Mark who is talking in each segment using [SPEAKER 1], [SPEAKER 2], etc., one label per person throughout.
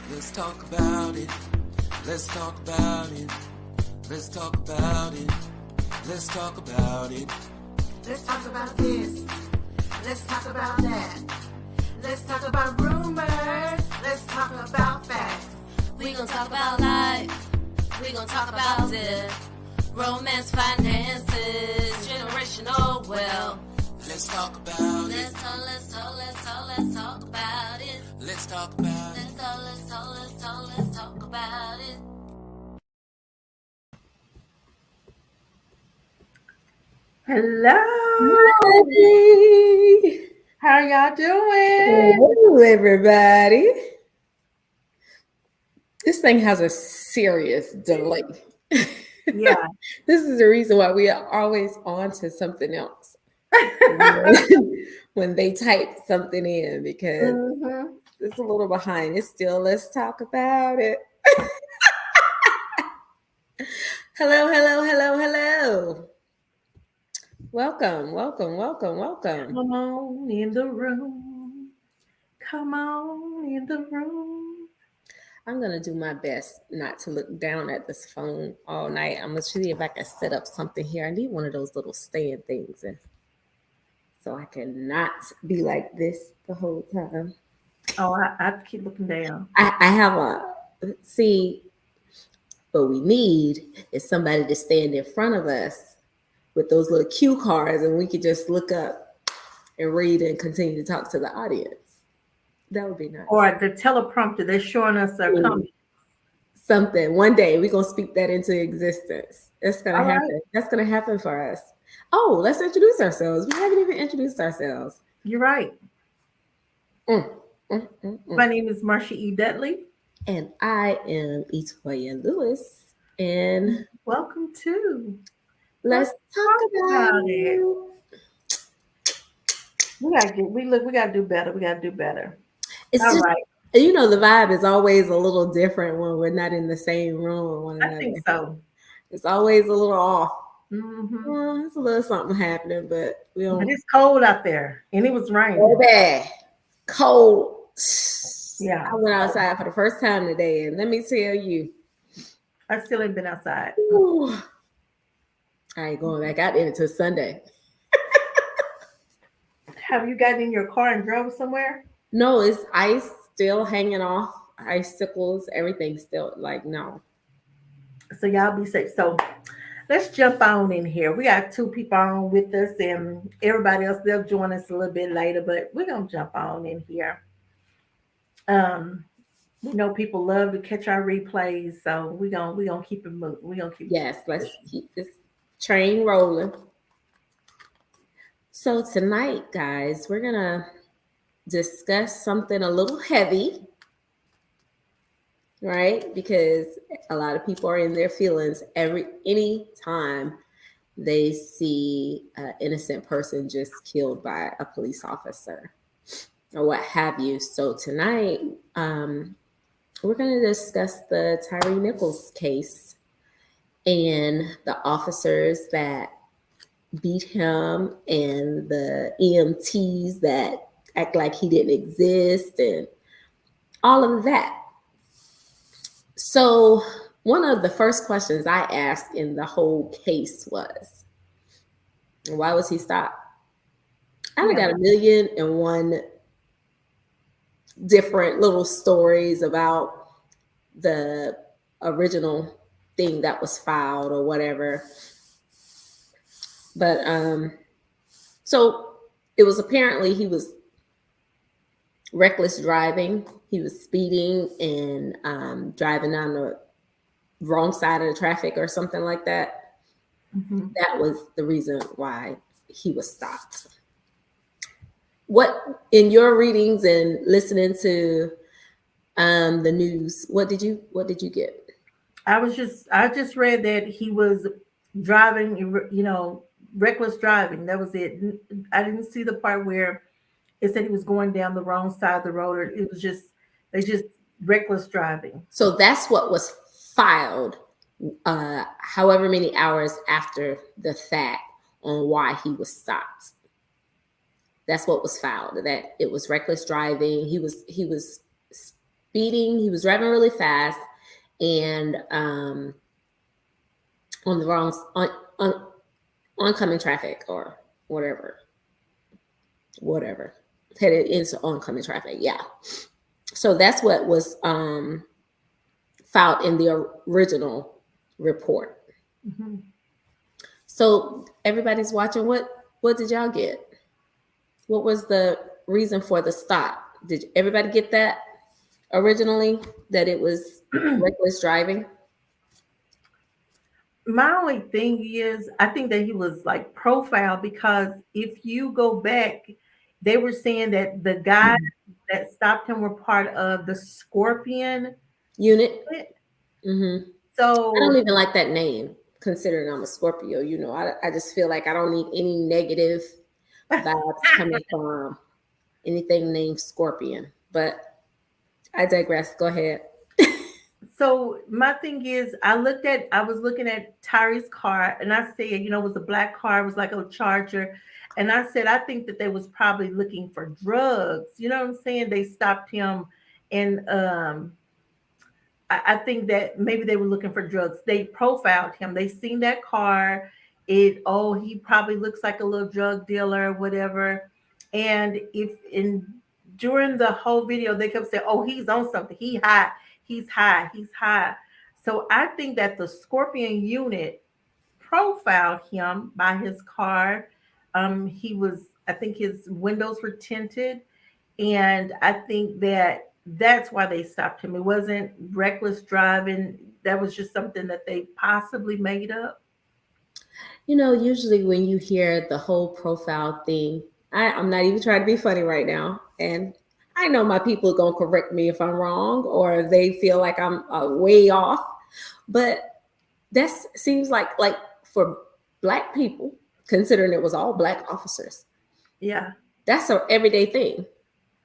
[SPEAKER 1] Let's talk about it. Let's talk about it. Let's talk about it. Let's talk about it.
[SPEAKER 2] Let's talk about this. Let's talk about that. Let's talk about rumors. Let's talk about facts.
[SPEAKER 3] We gon' talk about life. We gon' talk about death. Romance, finances, generational wealth.
[SPEAKER 1] Let's talk about it.
[SPEAKER 3] Let's talk about it.
[SPEAKER 1] Let's talk about it.
[SPEAKER 3] Let's talk about it.
[SPEAKER 2] Hello.
[SPEAKER 4] Hi.
[SPEAKER 2] How y'all doing?
[SPEAKER 4] Hello, everybody. This thing has a serious delay.
[SPEAKER 2] Yeah.
[SPEAKER 4] This is the reason why we are always on to something else when they type something in, because it's a little behind. It's still, let's talk about it. Hello. Welcome.
[SPEAKER 2] Come on in the room. Come on in the room.
[SPEAKER 4] I'm going to do my best not to look down at this phone all night. I'm going to see if I can set up something here. I need one of those little stand things, so I cannot be like this the whole time.
[SPEAKER 2] Oh, I have to keep looking down.
[SPEAKER 4] I have what we need is somebody to stand in front of us with those little cue cards, and we could just look up and read and continue to talk to the audience. That would be nice.
[SPEAKER 2] Or the teleprompter, they're showing us our comments.
[SPEAKER 4] Something. One day we're going to speak that into existence. That's going to happen. Right. That's going to happen for us. Oh, let's introduce ourselves. We haven't even introduced ourselves.
[SPEAKER 2] You're right. My name is Marcia E. Dudley.
[SPEAKER 4] And I am Etoya Lewis. And
[SPEAKER 2] welcome to
[SPEAKER 4] Let's Talk About It.
[SPEAKER 2] We gotta do better.
[SPEAKER 4] It's
[SPEAKER 2] all
[SPEAKER 4] just,
[SPEAKER 2] right.
[SPEAKER 4] You know, the vibe is always a little different when we're not in the same room with one another.
[SPEAKER 2] I think so.
[SPEAKER 4] It's always a little off.
[SPEAKER 2] Mm-hmm.
[SPEAKER 4] It's a little something happening, but we don't.
[SPEAKER 2] But it's cold out there, and it was raining.
[SPEAKER 4] So bad, cold.
[SPEAKER 2] Yeah,
[SPEAKER 4] I went outside for the first time today, and let me tell you,
[SPEAKER 2] I still ain't been outside.
[SPEAKER 4] Ooh. I ain't going back out there until Sunday.
[SPEAKER 2] Have you gotten in your car and drove somewhere?
[SPEAKER 4] No, it's ice still hanging off, icicles, everything still no.
[SPEAKER 2] So y'all be safe. So let's jump on in here. We got two people on with us, and everybody else, they'll join us a little bit later, but we're gonna jump on in here. We know people love to catch our replays, so we're gonna keep it moving.
[SPEAKER 4] Let's keep this train rolling. So tonight, guys, we're gonna discuss something a little heavy, right? Because a lot of people are in their feelings any time they see an innocent person just killed by a police officer or what have you. So tonight, we're going to discuss the Tyre Nichols case and the officers that beat him and the EMTs that act like he didn't exist and all of that. So one of the first questions I asked in the whole case was, why was he stopped? I got 1,000,001 different little stories about the original thing that was filed or whatever. But so it was apparently he was reckless driving. He was speeding and driving on the wrong side of the traffic or something like that. Mm-hmm. That was the reason why he was stopped. What, in your readings and listening to the news, what did you get?
[SPEAKER 2] I just read that he was driving, reckless driving. That was it. I didn't see the part where it said he was going down the wrong side of the road. It was just reckless driving.
[SPEAKER 4] So that's what was filed however many hours after the fact on why he was stopped. That's what was filed, that it was reckless driving. He was speeding. He was driving really fast, and on the wrong on oncoming traffic or whatever headed into oncoming traffic. Yeah. So that's what was filed in the original report.
[SPEAKER 2] Mm-hmm.
[SPEAKER 4] So everybody's watching. What did y'all get? What was the reason for the stop? Did everybody get that originally, that it was reckless driving?
[SPEAKER 2] My only thing is, I think that he was like profiled because if you go back, they were saying that the guys that stopped him were part of the Scorpion
[SPEAKER 4] Unit.
[SPEAKER 2] unit.
[SPEAKER 4] Mm-hmm. I don't
[SPEAKER 2] So
[SPEAKER 4] even like that name, considering I'm a Scorpio. I just feel like I don't need any negative vibes coming from anything named Scorpion. But I digress. Go ahead.
[SPEAKER 2] So my thing is, I was looking at Tyre's car, and I said, it was a black car, it was like a Charger, and I said, I think that they was probably looking for drugs. You know what I'm saying? They stopped him, and I think that maybe they were looking for drugs. They profiled him. They seen that car. He probably looks like a little drug dealer, whatever. And if in during the whole video, they kept saying, "Oh, he's on something. He's high. He's high." So I think that the Scorpion unit profiled him by his car. I think his windows were tinted, and I think that that's why they stopped him. It wasn't reckless driving. That was just something that they possibly made up.
[SPEAKER 4] Usually when you hear the whole profile thing, I'm not even trying to be funny right now. And I know my people are going to correct me if I'm wrong or if they feel like I'm way off. But that seems like for Black people, considering it was all Black officers,
[SPEAKER 2] Yeah.
[SPEAKER 4] that's an everyday thing.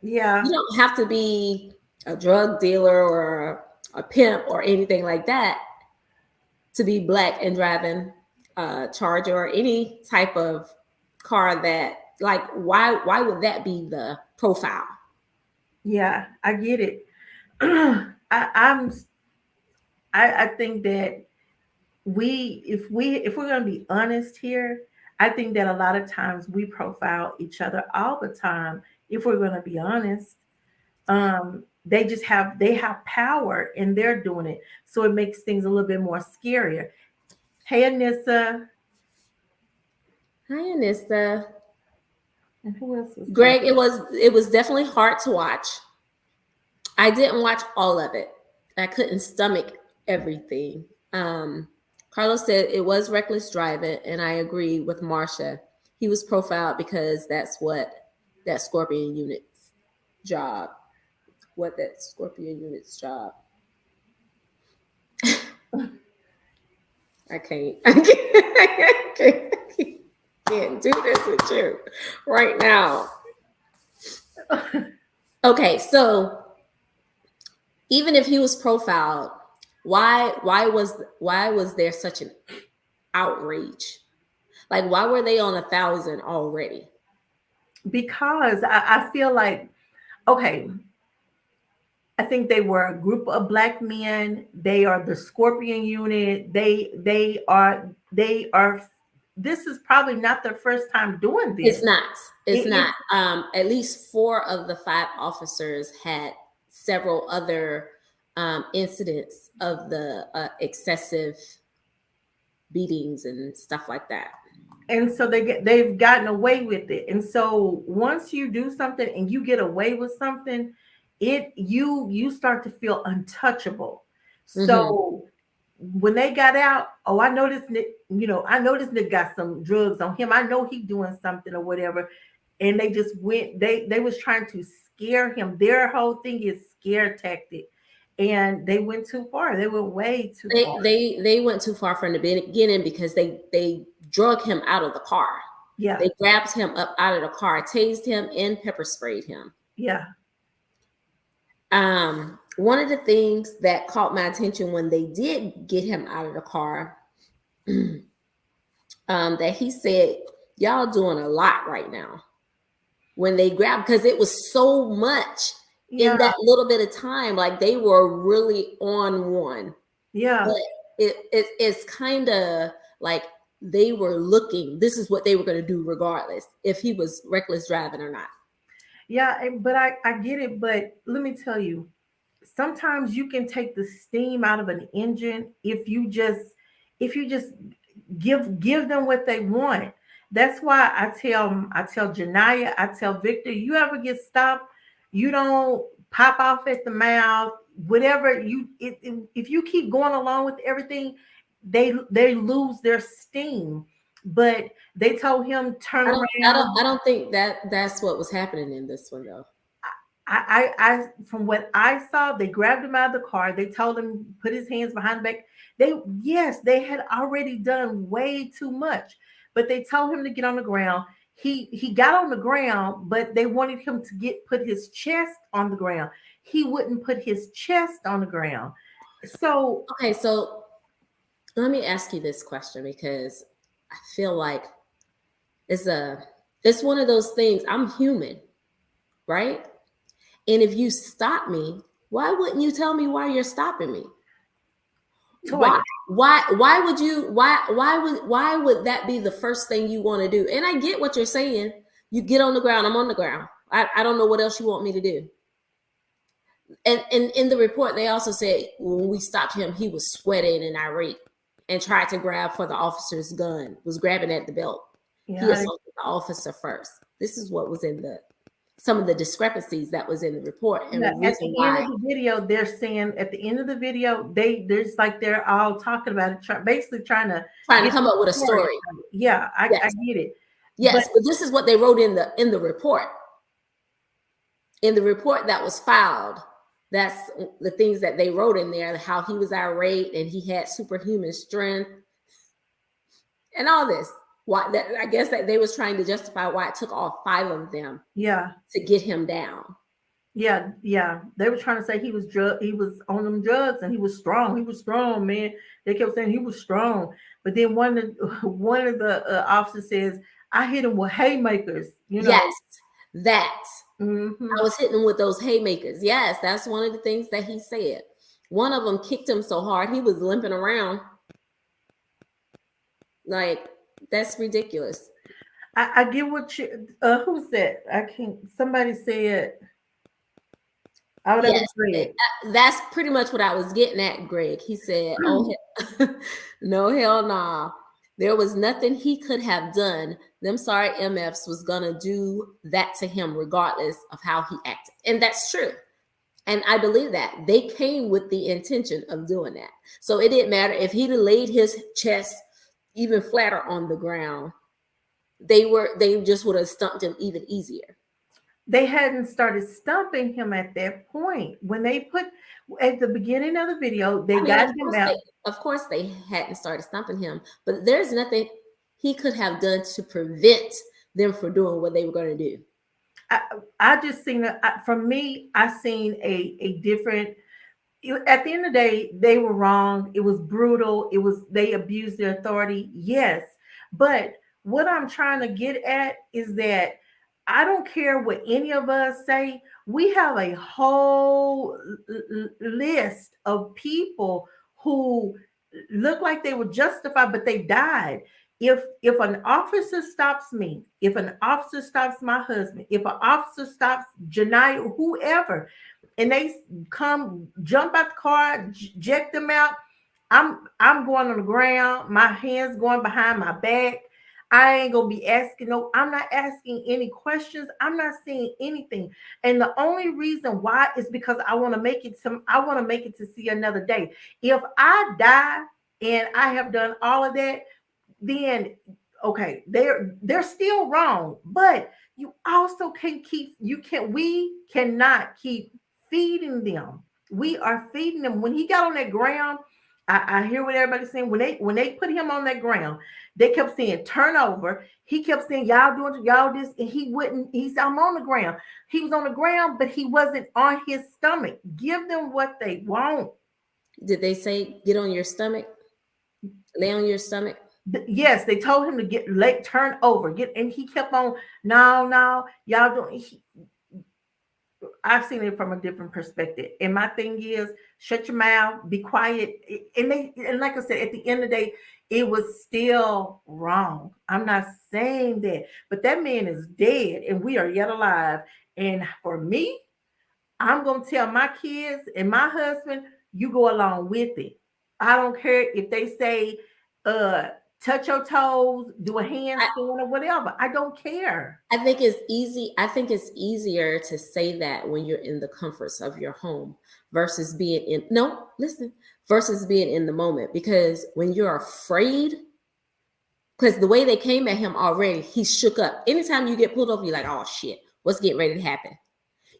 [SPEAKER 2] Yeah.
[SPEAKER 4] You don't have to be a drug dealer or a pimp or anything like that to be Black and driving a Charger or any type of car that, why would that be the profile?
[SPEAKER 2] Yeah, I get it. I'm I think that if we're going to be honest here, I think that a lot of times we profile each other all the time. If we're going to be honest, they have power and they're doing it, so it makes things a little bit more scarier. Hey, Anissa,
[SPEAKER 4] Hi, Anissa.
[SPEAKER 2] and who else was
[SPEAKER 4] Greg, it was definitely hard to watch. I didn't watch all of it. I couldn't stomach everything. Carlos said it was reckless driving, and I agree with Marsha. He was profiled because that's what that Scorpion unit's job. What that Scorpion unit's job. I can't do this with you right now. Okay, so even if he was profiled, why was there such an outrage? Like, why were they on 1,000 already?
[SPEAKER 2] Because I feel like, okay, I think they were a group of Black men. They are the Scorpion unit. They are. This is probably not their first time doing this.
[SPEAKER 4] It's not. It's not. At least 4 of the 5 officers had several other incidents of the excessive beatings and stuff like that.
[SPEAKER 2] And so they've gotten away with it. And so once you do something and you get away with something, you start to feel untouchable. So when they got out, I noticed Nick got some drugs on him. I know he's doing something or whatever. And they just went, they was trying to scare him. Their whole thing is scare tactic. And they went too far. They went way too far.
[SPEAKER 4] They went too far from the beginning because they drug him out of the car.
[SPEAKER 2] Yeah.
[SPEAKER 4] They grabbed him up out of the car, tased him, and pepper sprayed him.
[SPEAKER 2] Yeah.
[SPEAKER 4] One of the things that caught my attention when they did get him out of the car, that he said, "Y'all doing a lot right now." When they grabbed, because it was so much. in
[SPEAKER 2] Yeah,
[SPEAKER 4] that little bit of time. Like they were really on one.
[SPEAKER 2] yeah,
[SPEAKER 4] But it's kind of like they were looking, this is what they were going to do regardless if he was reckless driving or not.
[SPEAKER 2] yeah. But I get it. But let me tell you, sometimes you can take the steam out of an engine if you just give them what they want. That's why I tell Janaya, I tell Victor, you ever get stopped, you don't pop off at the mouth, whatever if you keep going along with everything, they lose their steam. But they told him turn around.
[SPEAKER 4] I don't think that that's what was happening in this one though.
[SPEAKER 2] From what I saw, they grabbed him out of the car. They told him put his hands behind the back. Yes, they had already done way too much, but they told him to get on the ground. He got on the ground, but they wanted him to put his chest on the ground. He wouldn't put his chest on the ground. So
[SPEAKER 4] Okay, so let me ask you this question because I feel like it's one of those things. I'm human, right? And if you stop me, why wouldn't you tell me why you're stopping me?
[SPEAKER 2] Toya,
[SPEAKER 4] Why would you why would that be the first thing you want to do? And I get what you're saying. You get on the ground, I'm on the ground. I don't know what else you want me to do. And in the report, they also said when we stopped him, he was sweating and irate and tried to grab for the officer's gun, was grabbing at the belt.
[SPEAKER 2] yeah,
[SPEAKER 4] He assaulted the officer first. This is what was in some of the discrepancies that was in the report. And
[SPEAKER 2] yeah,
[SPEAKER 4] the
[SPEAKER 2] at
[SPEAKER 4] reason
[SPEAKER 2] the end
[SPEAKER 4] why.
[SPEAKER 2] of the video, they're saying at the end of the video, there's like they're all talking about it, basically trying to
[SPEAKER 4] Come up with a story.
[SPEAKER 2] Yeah, I get it.
[SPEAKER 4] Yes, but this is what they wrote in the report. In the report that was filed, that's the things that they wrote in there, how he was irate and he had superhuman strength and all this. I guess that they was trying to justify why it took all 5 of them to get him down.
[SPEAKER 2] Yeah. They were trying to say he was on them drugs and he was strong. He was strong, man. They kept saying he was strong. But then one of the officers says, I hit him with haymakers,
[SPEAKER 4] Yes, that.
[SPEAKER 2] Mm-hmm.
[SPEAKER 4] I was hitting him with those haymakers. Yes, that's one of the things that he said. One of them kicked him so hard he was limping around. Like, that's ridiculous.
[SPEAKER 2] I get what you who's that? I can't somebody said
[SPEAKER 4] yes, that's pretty much what I was getting at, Greg. He said, oh no, hell nah. There was nothing he could have done. Them sorry MFs was gonna do that to him regardless of how he acted. And that's true. And I believe that. They came with the intention of doing that. So it didn't matter if he'd laid his chest even flatter on the ground. They just would have stumped him even easier.
[SPEAKER 2] They hadn't started stumping him at that point. When they put at the beginning of the video, they got him out.
[SPEAKER 4] Of course, they hadn't started stumping him, but there's nothing he could have done to prevent them from doing what they were going to do.
[SPEAKER 2] I just seen from me, I seen a different. At the end of the day, they were wrong. It was brutal. They abused their authority. Yes, but what I'm trying to get at is that I don't care what any of us say. We have a whole list of people who look like they were justified, but they died. If an officer stops me, if an officer stops my husband, if an officer stops Janai or whoever, and they come jump out the car, eject them out, I'm going on the ground, my hands going behind my back. I ain't gonna be asking I'm not asking any questions. I'm not saying anything. And the only reason why is because I want to make it to see another day. If I die and I have done all of that, then okay, they're still wrong. But you also we cannot keep feeding them. We are feeding them. When he got on that ground, I hear what everybody's saying. When they put him on that ground, they kept saying turn over. He kept saying y'all doing y'all this, and he wouldn't. He said I'm on the ground. He was on the ground, but he wasn't on his stomach. Give them what they want.
[SPEAKER 4] Did they say get on your stomach? Lay on your stomach?
[SPEAKER 2] Yes, they told him to turn over, and he kept on. No, y'all don't. I've seen it from a different perspective. And my thing is, shut your mouth, be quiet. And like I said, at the end of the day, it was still wrong. I'm not saying that, but that man is dead and we are yet alive. And for me, I'm gonna tell my kids and my husband, you go along with it. I don't care if they say, uh, touch your toes, do a handstand or whatever. I don't care.
[SPEAKER 4] I think it's easy. I think it's easier to say that when you're in the comforts of your home versus being in, no, listen, versus being in the moment. Because when you're afraid, because the way they came at him already, he shook up. Anytime you get pulled over, you're like, oh shit, what's getting ready to happen?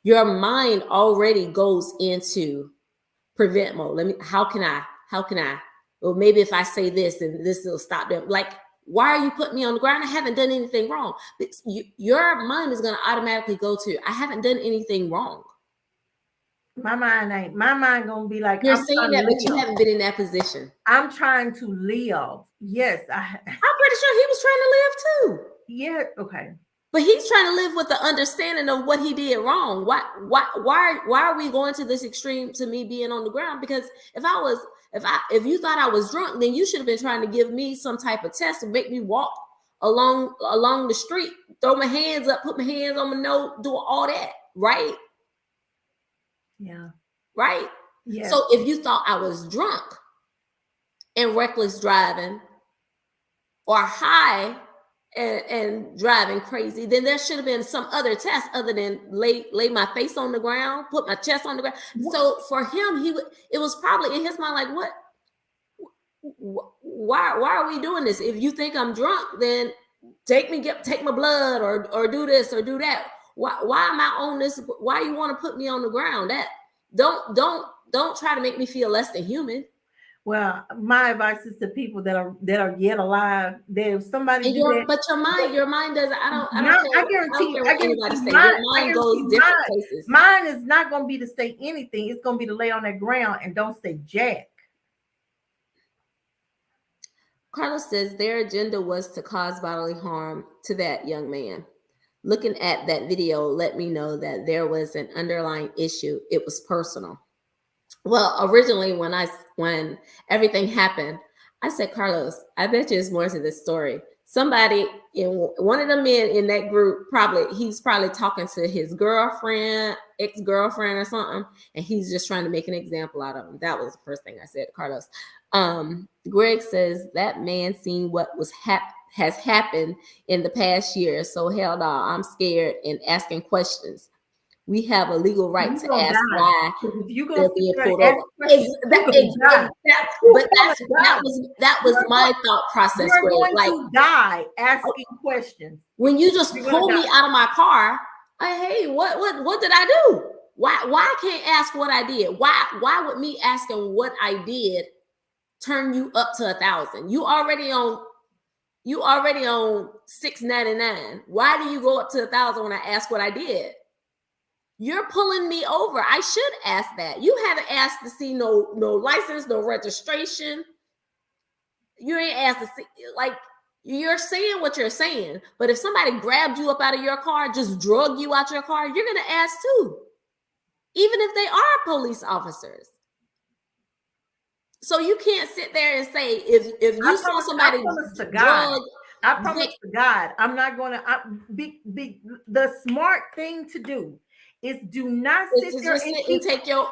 [SPEAKER 4] Your mind already goes into prevent mode. How can I, well, maybe if I say this and this will stop them. Like, why are you putting me on the ground? I haven't done anything wrong. Your mind is going to automatically go to, I haven't done anything wrong.
[SPEAKER 2] My mind going to be like,
[SPEAKER 4] you're saying that, but you haven't been in that position.
[SPEAKER 2] I'm trying to live. Yes. I'm
[SPEAKER 4] pretty sure he was trying to live too.
[SPEAKER 2] Yeah. Okay.
[SPEAKER 4] But he's trying to live with the understanding of what he did wrong. Why are we going to this extreme to me being on the ground? Because if you thought I was drunk, then you should have been trying to give me some type of test to make me walk along the street, throw my hands up, put my hands on my nose, do all that, right?
[SPEAKER 2] Yeah.
[SPEAKER 4] Right?
[SPEAKER 2] Yeah.
[SPEAKER 4] So if you thought I was drunk and reckless driving or high and driving crazy, then there should have been some other test other than lay my face on the ground, put my chest on the ground. What? So for him, it was probably in his mind like, why are we doing this? If you think I'm drunk, then take my blood or do this or do that. Why am I on this? Why you want to put me on the ground? That don't try to make me feel less than human.
[SPEAKER 2] Well, my advice is to people that are yet alive. That if somebody
[SPEAKER 4] but your mind doesn't. I guarantee
[SPEAKER 2] what anybody say. Your mind goes different places. Mine is not going to be to say anything. It's going to be to lay on that ground and don't say jack.
[SPEAKER 4] Carlos says their agenda was to cause bodily harm to that young man. Looking at that video, let me know that there was an underlying issue. It was personal. Well, originally when everything happened, I said, Carlos, I bet you there's more to this story. Somebody one of the men in that group, he's probably talking to his girlfriend, ex-girlfriend or something, and he's just trying to make an example out of him. That was the first thing I said to Carlos. Greg says that man seen what has happened in the past year. So hell no, I'm scared and asking questions. We have a legal right to ask why they're being pulled over. That was my thought process.
[SPEAKER 2] You're going to die asking questions.
[SPEAKER 4] When you just pull me out of my car, hey, what did I do? Why I can't ask what I did? Why would me asking what I did turn you up to 1,000? You already on $6.99. Why do you go up to 1,000 when I ask what I did? You're pulling me over. I should ask that. You haven't asked to see no license, no registration. You ain't asked to see, like, you're saying what you're saying. But if somebody grabbed you up out of your car, just drug you out your car, you're going to ask too. Even if they are police officers. So you can't sit there and say, if you saw somebody drug,
[SPEAKER 2] I promise to God, I'm not going to be the smart thing to do. Is do not sit there and
[SPEAKER 4] take your.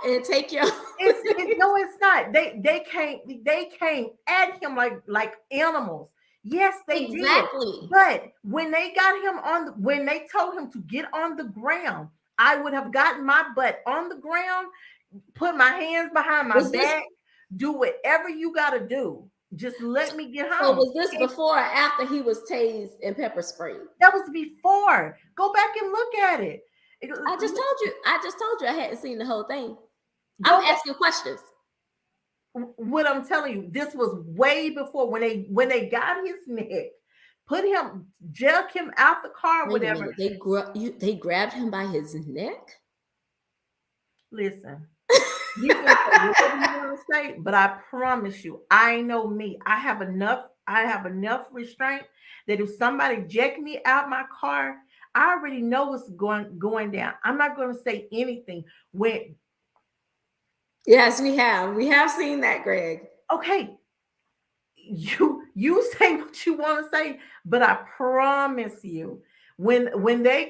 [SPEAKER 2] No, it's not. They came at him like animals. Yes, they did. But when they got him when they told him to get on the ground, I would have gotten my butt on the ground, put my hands behind my back, do whatever you got to do. Just let me get home.
[SPEAKER 4] So was this before or after he was tased and pepper sprayed?
[SPEAKER 2] That was before. Go back and look at it.
[SPEAKER 4] I just told you I hadn't seen the whole thing. I'm asking questions.
[SPEAKER 2] What I'm telling you, this was way before when they got his neck, jerk him out the car, whatever.
[SPEAKER 4] They grabbed him by his neck.
[SPEAKER 2] Listen, you can say whatever you want to say, but I promise you, I know me. I have enough restraint that if somebody jacked me out my car, I already know what's going down. I'm not going to say anything when.
[SPEAKER 4] Yes, we have seen that, Greg.
[SPEAKER 2] Okay, you say what you want to say, but I promise you, when they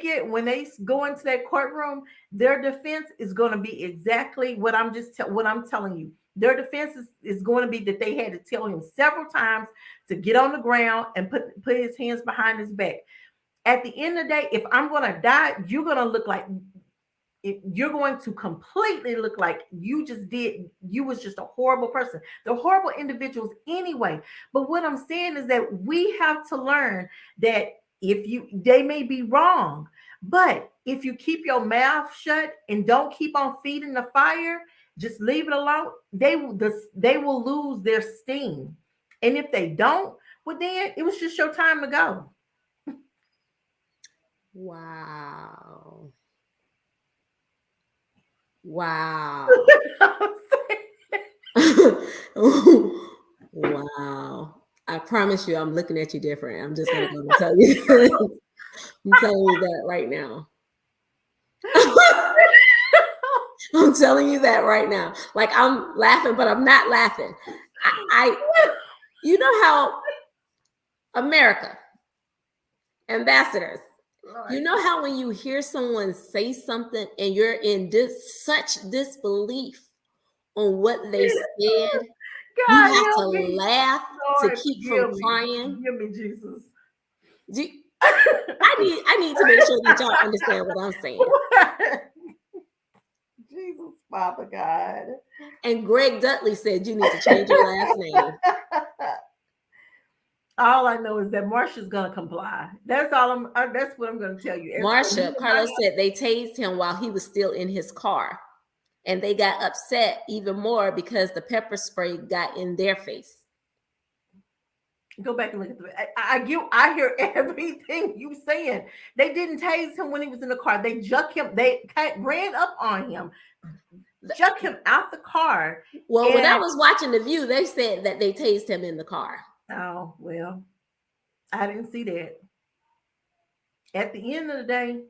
[SPEAKER 2] go into that courtroom, their defense is going to be exactly what what I'm telling you. Their defense is going to be that they had to tell him several times to get on the ground and put his hands behind his back. At the end of the day, if I'm going to die, you're going to look like you're going to completely look like you was just a horrible person. They're horrible individuals anyway. But what I'm saying is that we have to learn that they may be wrong, but if you keep your mouth shut and don't keep on feeding the fire, just leave it alone, they will lose their steam. And if they don't, well, then it was just your time to go.
[SPEAKER 4] Wow. Wow. Wow. I promise you, I'm looking at you different. I'm just going to go and tell you. I'm telling you that right now. I'm telling you that right now. Like, I'm laughing, but I'm not laughing. You know how America, ambassadors, you know how when you hear someone say something and you're in such disbelief on what they said,
[SPEAKER 2] God,
[SPEAKER 4] you have to laugh
[SPEAKER 2] Lord,
[SPEAKER 4] to keep from crying.
[SPEAKER 2] Give me Jesus.
[SPEAKER 4] I need to make sure that y'all understand what I'm saying.
[SPEAKER 2] Jesus, Father God.
[SPEAKER 4] And Greg Dudley said you need to change your last name.
[SPEAKER 2] All I know is that Marsha's gonna comply. That's all that's what I'm gonna tell you.
[SPEAKER 4] Marsha, Carlos said they tased him while he was still in his car. And they got upset even more because the pepper spray got in their face.
[SPEAKER 2] Go back and look at I hear everything you saying. They didn't tase him when he was in the car. They jucked him. They ran up on him, jucked him out the car.
[SPEAKER 4] Well, when I was watching The View, they said that they tased him in the car.
[SPEAKER 2] Oh, well, I didn't see that. At the end of the day,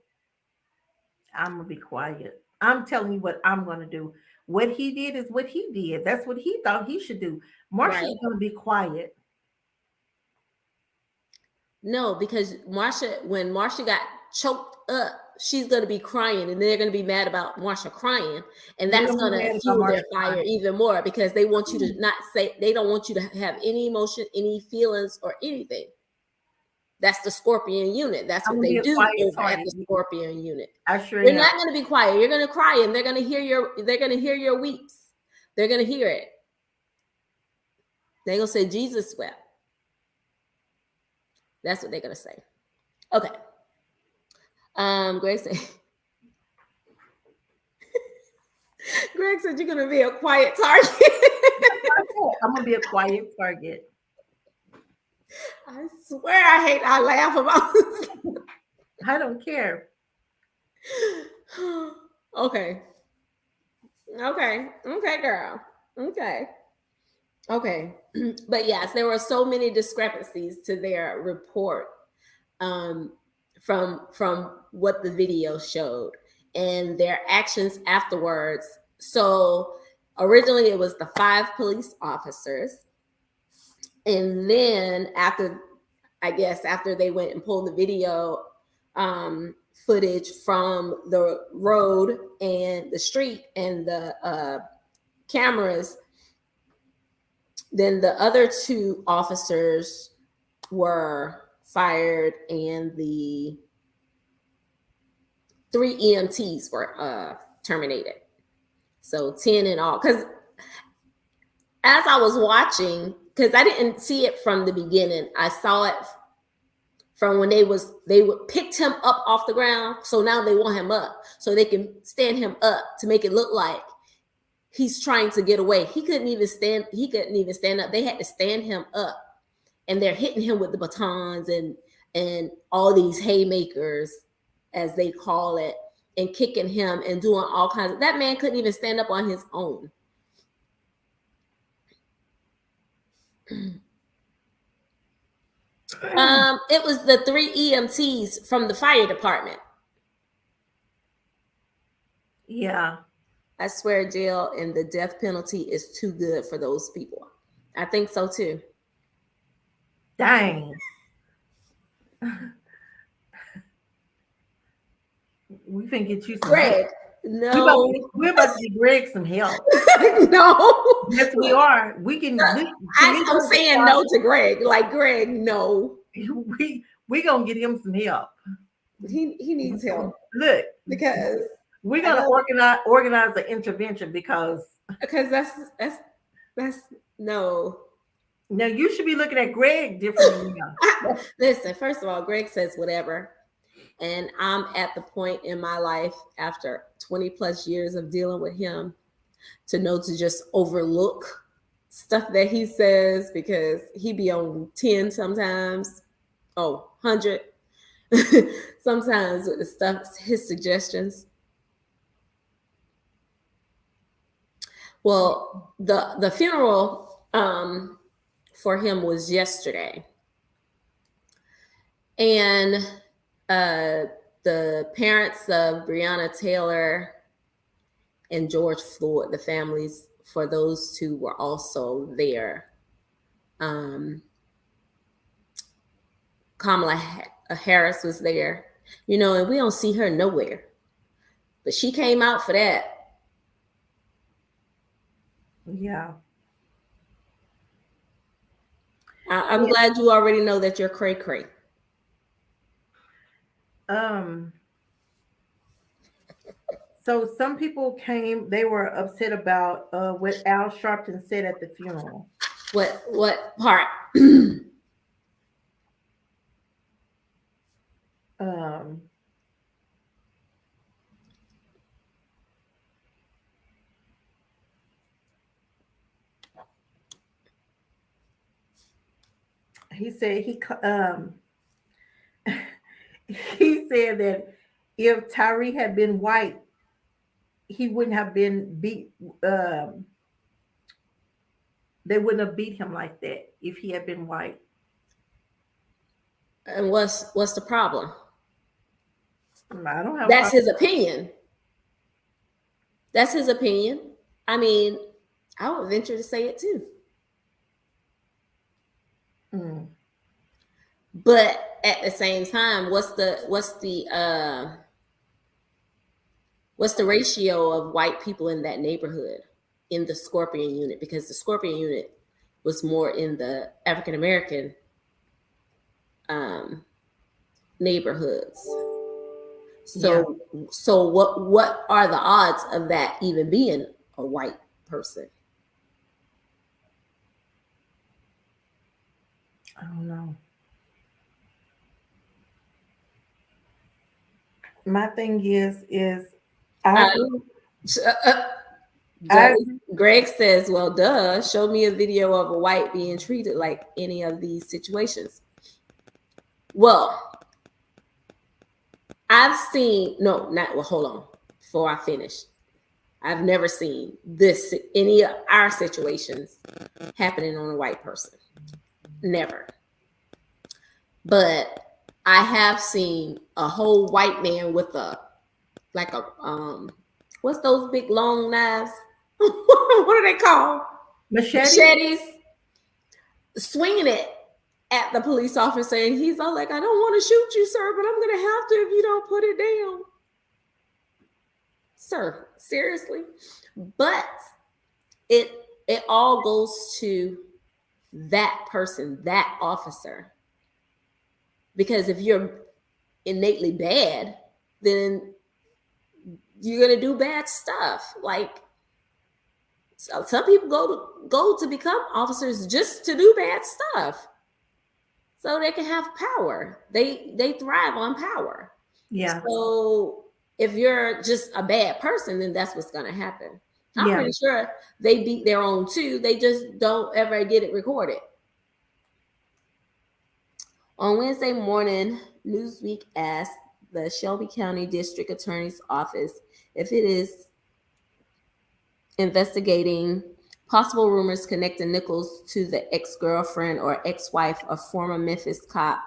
[SPEAKER 2] I'm going to be quiet. I'm telling you what I'm going to do. What he did is what he did. That's what he thought he should do. Marsha's going to be quiet.
[SPEAKER 4] No, because when Marsha got choked up, she's going to be crying, and they're going to be mad about Marsha crying, and that's going to fuel their fire even more because they want you to not say, they don't want you to have any emotion, any feelings, or anything. That's the Scorpion unit. That's what they do over at the Scorpion unit. You're not going to be quiet. You're going to cry, and they're going to hear your weeps. They're going to hear it. They're going to say Jesus wept. That's what they're going to say. Okay. Greg said, you're going to be a quiet target.
[SPEAKER 2] I'm going to be a quiet target.
[SPEAKER 4] I swear I laugh about this.
[SPEAKER 2] I don't care.
[SPEAKER 4] Okay, girl. Okay. But yes, there were so many discrepancies to their report from what the video showed and their actions afterwards. So originally it was the 5 police officers. And then after they went and pulled the video footage from the road and the street and the cameras, then the other 2 officers were fired and the 3 EMTs were terminated. So 10 in all. Because as I was watching, because I didn't see it from the beginning, I saw it from when they picked him up off the ground. So now they want him up so they can stand him up to make it look like he's trying to get away. He couldn't even stand up. They had to stand him up, and they're hitting him with the batons and all these haymakers, as they call it, and kicking him and doing all kinds of. That man couldn't even stand up on his own. It was the 3 EMTs from the fire department.
[SPEAKER 2] Yeah.
[SPEAKER 4] I swear jail and the death penalty is too good for those people. I think so too.
[SPEAKER 2] Dang. We can get you some help.
[SPEAKER 4] Greg, no.
[SPEAKER 2] We're about to get Greg some help.
[SPEAKER 4] No.
[SPEAKER 2] Yes, we are. We can.
[SPEAKER 4] I'm saying no to Greg. Like, Greg, no.
[SPEAKER 2] We gonna get him some help.
[SPEAKER 4] He needs help.
[SPEAKER 2] Look,
[SPEAKER 4] Because
[SPEAKER 2] we're gonna organize an intervention because
[SPEAKER 4] that's no.
[SPEAKER 2] Now you should be looking at Greg differently.
[SPEAKER 4] Listen, first of all, Greg says whatever. And I'm at the point in my life after 20 plus years of dealing with him to know to just overlook stuff that he says, because he be on 10 sometimes. 100 sometimes with the stuff, his suggestions. Well, the funeral for him was yesterday, and the parents of Breonna Taylor and George Floyd, the families for those two, were also there. Kamala Harris was there, and we don't see her nowhere, but she came out for that.
[SPEAKER 2] Yeah.
[SPEAKER 4] I'm glad you already know that you're cray cray.
[SPEAKER 2] So some people came, they were upset about what Al Sharpton said at the funeral.
[SPEAKER 4] What part?
[SPEAKER 2] He said he said that if Tyre had been white, he wouldn't have been beat. They wouldn't have beat him like that if he had been white.
[SPEAKER 4] And what's the problem?
[SPEAKER 2] I don't have.
[SPEAKER 4] That's his opinion. That's his opinion. I mean, I would venture to say it too. But at the same time, what's the ratio of white people in that neighborhood in the Scorpion unit? Because the Scorpion unit was more in the African American neighborhoods. So what are the odds of that even being a white person?
[SPEAKER 2] I don't know. My thing is
[SPEAKER 4] Greg says, well, duh, show me a video of a white being treated like any of these situations. Well, I've seen, hold on, before I finish. I've never seen any of our situations happening on a white person. Never. But I have seen a whole white man with what's those big long knives? What are they called? Machetes. Swinging it at the police officer, and he's all like, I don't want to shoot you, sir, but I'm going to have to if you don't put it down. Sir, seriously? But it all goes to that person, that officer. Because if you're innately bad, then you're going to do bad stuff. Like, some people go to become officers just to do bad stuff, so they can have power. They thrive on power.
[SPEAKER 2] Yeah.
[SPEAKER 4] So if you're just a bad person, then that's what's going to happen. I'm pretty sure they beat their own too. They just don't ever get it recorded. On Wednesday morning, Newsweek asked the Shelby County District Attorney's Office if it is investigating Possible rumors connecting Nichols to the ex-girlfriend or ex-wife of former Memphis cop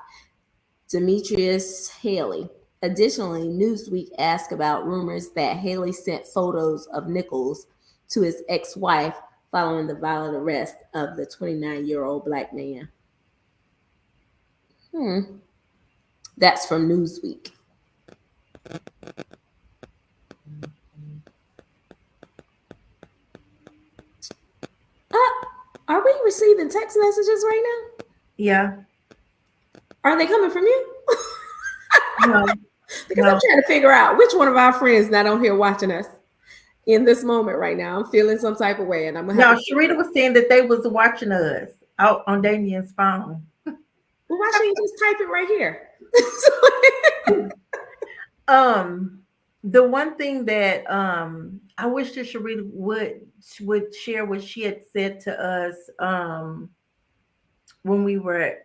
[SPEAKER 4] Demetrius Haley. Additionally, Newsweek asked about rumors that Haley sent photos of Nichols to his ex-wife following the violent arrest of the 29-year-old black man. That's from Newsweek. Are we receiving text messages right now?
[SPEAKER 2] Yeah.
[SPEAKER 4] Are they coming from you?
[SPEAKER 2] No.
[SPEAKER 4] Because I'm trying to figure out which one of our friends not on here watching us in this moment right now. I'm feeling some type of way, and I'm gonna have
[SPEAKER 2] to. Sharita was saying that they was watching us out on Damien's phone.
[SPEAKER 4] Well, why should you just type it right here?
[SPEAKER 2] The one thing that I wish that Sharita would share what she had said to us when we were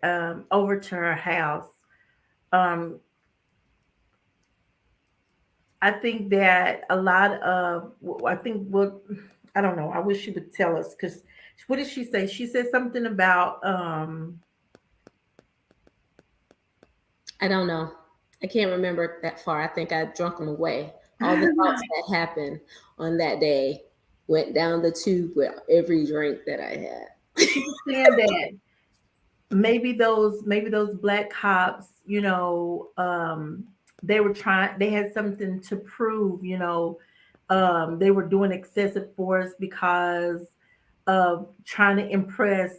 [SPEAKER 2] over to her house. I think that a lot of, I don't know. I wish she would tell us, because what did she say? She said something about,
[SPEAKER 4] I don't know. I can't remember that far. I think I drunk them away. All the thoughts that happened on that day went down the tube with every drink that I had.
[SPEAKER 2] She was saying that maybe those black cops, you know, they had something to prove, you know, they were doing excessive force because of trying to impress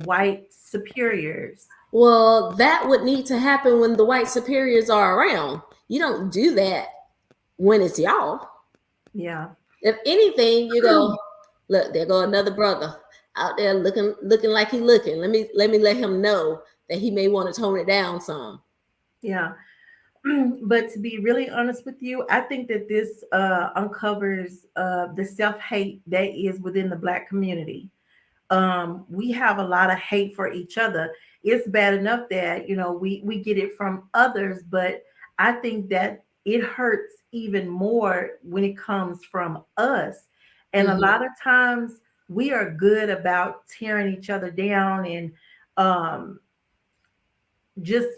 [SPEAKER 2] white superiors.
[SPEAKER 4] Well, that would need to happen when the white superiors are around. You don't do that when it's y'all.
[SPEAKER 2] Yeah.
[SPEAKER 4] If anything, you go, look, there go another brother out there looking like he looking. Let me let him know that he may want to tone it down some.
[SPEAKER 2] Yeah. But to be really honest with you, I think that this uncovers the self-hate that is within the Black community. We have a lot of hate for each other. It's bad enough that, you know, we get it from others, but I think that it hurts even more when it comes from us. And a lot of times we are good about tearing each other down and just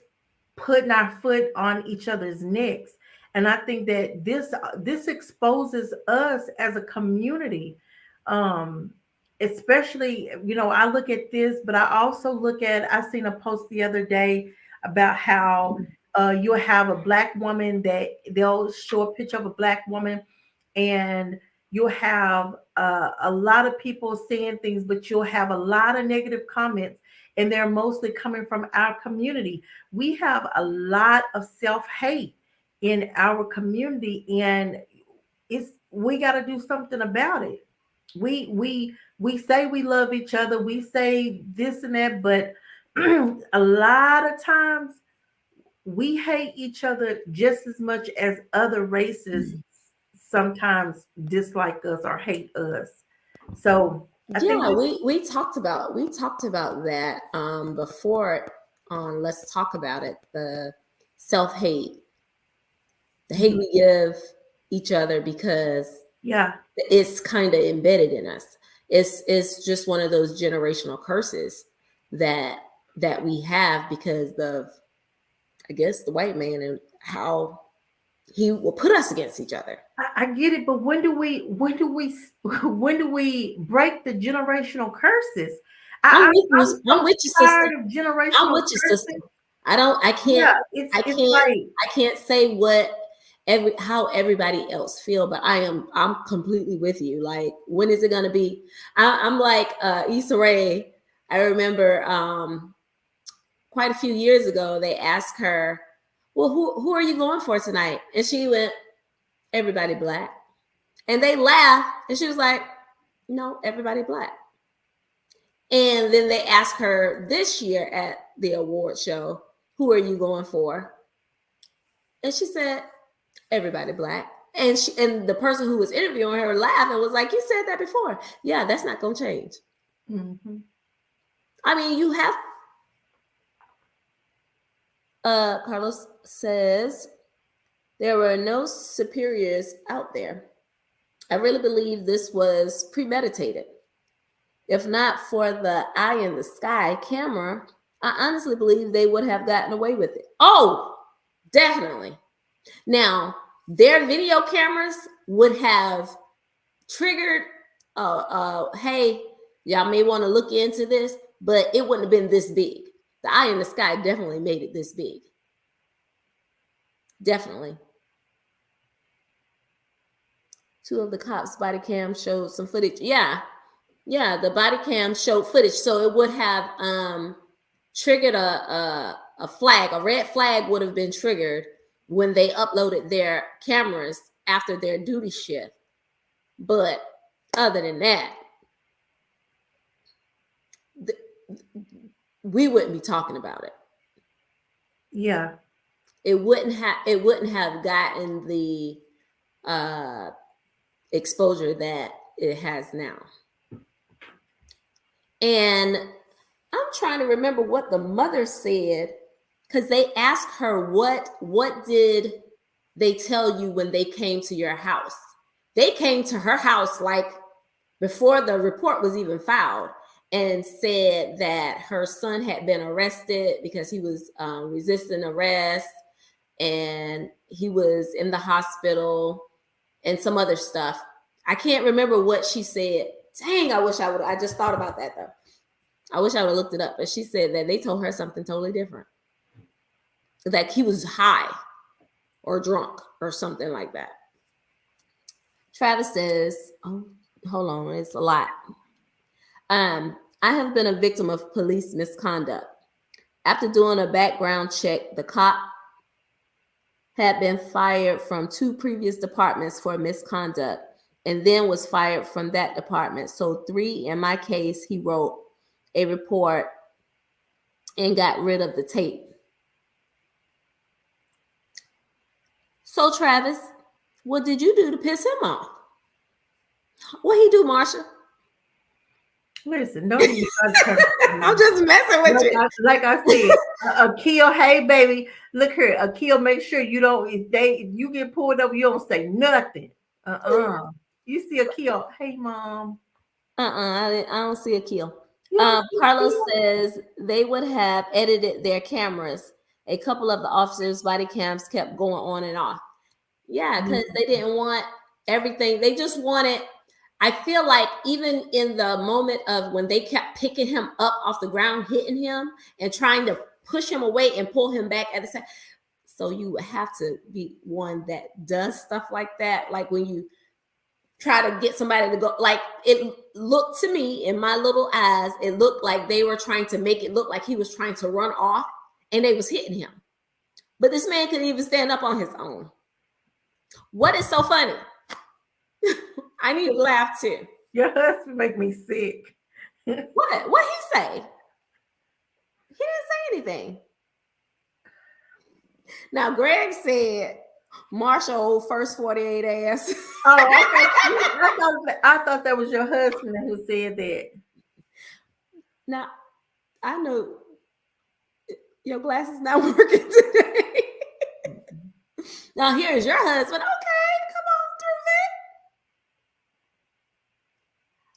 [SPEAKER 2] putting our foot on each other's necks. And I think that this exposes us as a community. Especially, you know, I look at this, but I also I seen a post the other day about how you'll have a black woman that they'll show a picture of a black woman, and you'll have a lot of people saying things, but you'll have a lot of negative comments, and they're mostly coming from our community. We have a lot of self-hate in our community, and we got to do something about it. We say we love each other, we say this and that, but a lot of times we hate each other just as much as other races sometimes dislike us or hate us. So I think
[SPEAKER 4] we talked about that before on Let's Talk About It. The self-hate, the hate we give each other because it's kind of embedded in us. It's just one of those generational curses that we have because of, I guess, the white man and how he will put us against each other.
[SPEAKER 2] I get it, but when do we break the generational curses?
[SPEAKER 4] I'm with you,
[SPEAKER 2] tired
[SPEAKER 4] sister.
[SPEAKER 2] of generational
[SPEAKER 4] I'm with you, sister. I can't say what how everybody else feel, but I'm completely with you. Like, when is it gonna be? I'm like Issa Rae. I remember quite a few years ago, they asked her, well, who are you going for tonight? And she went, everybody black. And they laughed, and she was like, no, everybody black. And then they asked her this year at the award show, who are you going for? And she said, everybody black. And the person who was interviewing her laughed and was like, you said that before. Yeah, that's not going to change. I mean, you have, Carlos says, there were no superiors out there. I really believe this was premeditated. If not for the eye in the sky camera, I honestly believe they would have gotten away with it. Oh, definitely. Now, their video cameras would have triggered, hey, y'all may want to look into this, but it wouldn't have been this big. The eye in the sky definitely made it this big. Definitely. 2 of the cops' body cam showed some footage. Yeah, the body cam showed footage. So it would have triggered a flag. A red flag would have been triggered when they uploaded their cameras after their duty shift. But other than that, we wouldn't be talking about it.
[SPEAKER 2] Yeah.
[SPEAKER 4] It wouldn't have gotten the exposure that it has now. And I'm trying to remember what the mother said, because they asked her, what did they tell you when they came to your house? They came to her house like before the report was even filed, and said that her son had been arrested because he was resisting arrest, and he was in the hospital and some other stuff. I can't remember what she said. Dang, I wish I would. I just thought about that though. I wish I would have looked it up. But she said that they told her something totally different. That he was high or drunk or something like that. Travis says, oh, hold on, it's a lot. I have been a victim of police misconduct. After doing a background check, the cop had been fired from 2 previous departments for misconduct and then was fired from that department. So 3 in my case, he wrote a report and got rid of the tape. So Travis, what did you do to piss him off? What he do, Marsha?
[SPEAKER 2] Listen, don't even
[SPEAKER 4] I'm just messing with you.
[SPEAKER 2] Like I said, Akil, hey baby, look here. Akil, make sure you don't, if you get pulled over, you don't say nothing. You see Akil, hey mom.
[SPEAKER 4] I don't see Akil. Carlos says they would have edited their cameras. A couple of the officers' body cams kept going on and off. Yeah, because they didn't want everything. They just wanted, I feel like even in the moment of when they kept picking him up off the ground, hitting him and trying to push him away and pull him back at the same. So you would have to be one that does stuff like that. Like when you try to get somebody to go, like it looked to me in my little eyes, it looked like they were trying to make it look like he was trying to run off and they was hitting him. But this man couldn't even stand up on his own. What is so funny? I need to laugh too.
[SPEAKER 2] Your husband make me sick.
[SPEAKER 4] What? What he say? He didn't say anything. Now Greg said, Marshall first 48 ass.
[SPEAKER 2] Oh, I thought that was your husband who said that.
[SPEAKER 4] Now, I know your glasses not working today. Now here's your husband. Okay, come on through it.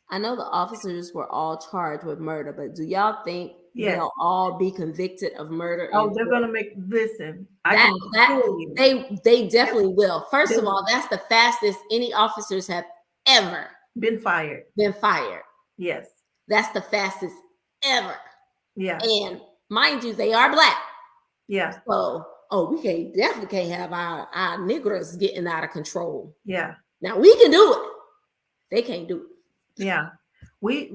[SPEAKER 4] I know the officers were all charged with murder, but do y'all think they'll all be convicted of murder?
[SPEAKER 2] Oh, they're gonna make, listen.
[SPEAKER 4] They definitely will. First of all, that's the fastest any officers have ever
[SPEAKER 2] been fired. Yes.
[SPEAKER 4] That's the fastest ever.
[SPEAKER 2] Yeah.
[SPEAKER 4] And mind you, they are black.
[SPEAKER 2] Yeah.
[SPEAKER 4] So, we definitely can't have our niggers getting out of control.
[SPEAKER 2] Yeah.
[SPEAKER 4] Now we can do it. They can't do it.
[SPEAKER 2] Yeah. We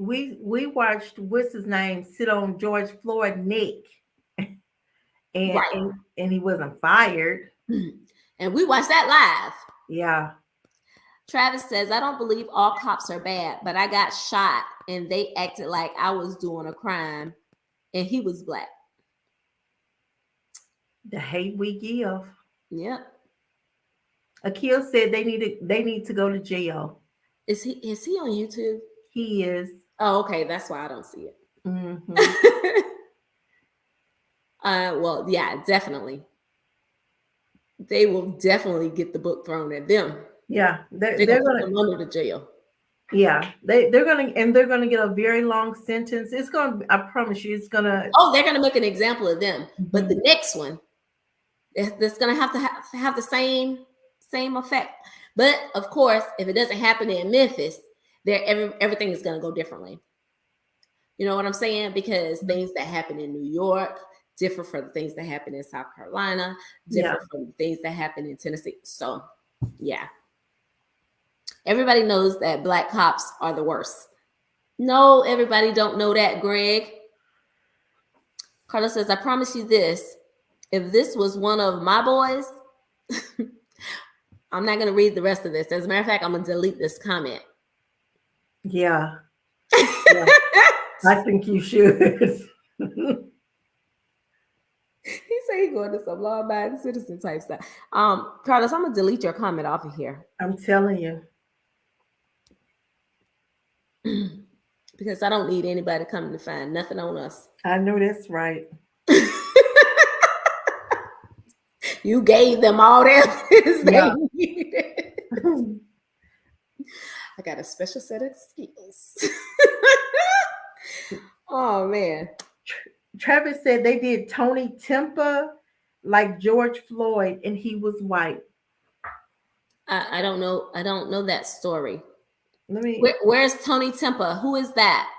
[SPEAKER 2] watched, what's his name, sit on George Floyd's neck. And he wasn't fired.
[SPEAKER 4] And we watched that live.
[SPEAKER 2] Yeah.
[SPEAKER 4] Travis says, I don't believe all cops are bad, but I got shot and they acted like I was doing a crime and he was black.
[SPEAKER 2] The hate we give.
[SPEAKER 4] Yep.
[SPEAKER 2] Akil said they need to go to jail.
[SPEAKER 4] Is he on YouTube?
[SPEAKER 2] He is.
[SPEAKER 4] Oh, okay. That's why I don't see it.
[SPEAKER 2] Mm-hmm.
[SPEAKER 4] Well, yeah, definitely. They will definitely get the book thrown at them.
[SPEAKER 2] Yeah, they're
[SPEAKER 4] gonna
[SPEAKER 2] going
[SPEAKER 4] put them under the jail.
[SPEAKER 2] Yeah, they're gonna get a very long sentence. It's gonna, I promise you, it's gonna.
[SPEAKER 4] Oh, they're gonna make an example of them. But
[SPEAKER 2] Mhm.
[SPEAKER 4] the next one, that's gonna have the same effect. But of course, if it doesn't happen in Memphis, everything is gonna go differently. You know what I'm saying? Because things that happen in New York differ from the things that happen in South Carolina,
[SPEAKER 2] Yeah,
[SPEAKER 4] differ from the things that happen in Tennessee. So, yeah, everybody knows that black cops are the worst. No, everybody don't know that, Greg. Carla says, I promise you this. If this was one of my boys, I'm not going to read the rest of this. As a matter of fact, I'm going to delete this comment.
[SPEAKER 2] yeah, yeah. I think you should.
[SPEAKER 4] He said he's going to some law-abiding citizen type stuff. Carlos, I'm going to delete your comment off of here.
[SPEAKER 2] I'm telling you.
[SPEAKER 4] Because I don't need anybody coming to find nothing on us.
[SPEAKER 2] I know that's right.
[SPEAKER 4] You gave them all that
[SPEAKER 2] Yeah.
[SPEAKER 4] they needed. I got a special set of skills. Oh, man.
[SPEAKER 2] Travis said they did Tony Tempa like George Floyd, and he was white.
[SPEAKER 4] I don't know. I don't know that story.
[SPEAKER 2] Let me.
[SPEAKER 4] Where's Tony Tempa? Who is that?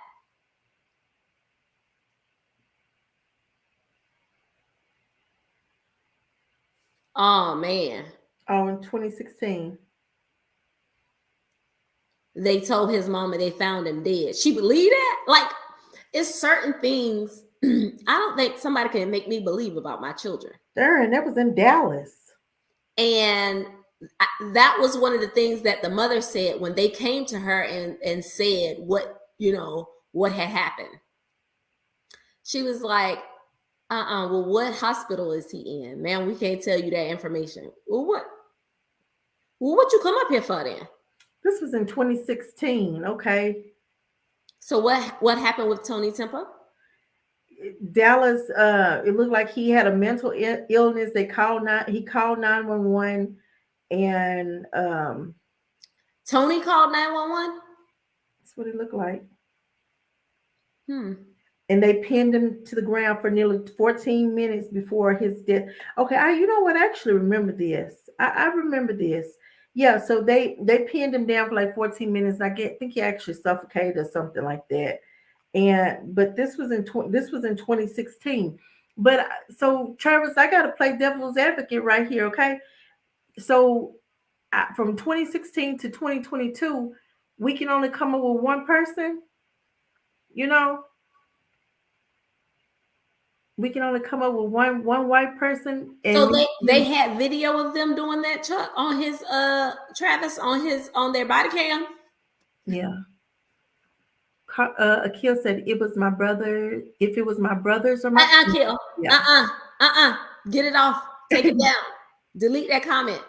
[SPEAKER 4] Oh, man.
[SPEAKER 2] Oh, in 2016.
[SPEAKER 4] They told his mama they found him dead. She believed that? Like, it's certain things I don't think somebody can make me believe about my children.
[SPEAKER 2] Darn, that was in Dallas.
[SPEAKER 4] And that was one of the things that the mother said when they came to her and said what had happened. She was like, well, what hospital is he in? Man, we can't tell you that information. Well, what you come up here for then?
[SPEAKER 2] This was in 2016. Okay.
[SPEAKER 4] So what happened with Tony Tempa?
[SPEAKER 2] Dallas, it looked like he had a mental illness. He called 911, and
[SPEAKER 4] Tony called 911.
[SPEAKER 2] that's what it looked like.
[SPEAKER 4] And
[SPEAKER 2] they pinned him to the ground for nearly 14 minutes before his death. Okay, you know what? I actually remember this. I remember this. Yeah, so they pinned him down for like 14 minutes. I think he actually suffocated or something like that. But this was in 2016. But so Travis, I got to play devil's advocate right here, okay? So from 2016 to 2022, we can only come up with one person. We can only come up with one white person. And
[SPEAKER 4] so they had video of them doing that, Chuck, on his Travis on their body cam.
[SPEAKER 2] Yeah. Akil said it was my brother. If it was my brothers or my
[SPEAKER 4] Akil, get it off. Take it down. Delete that comment.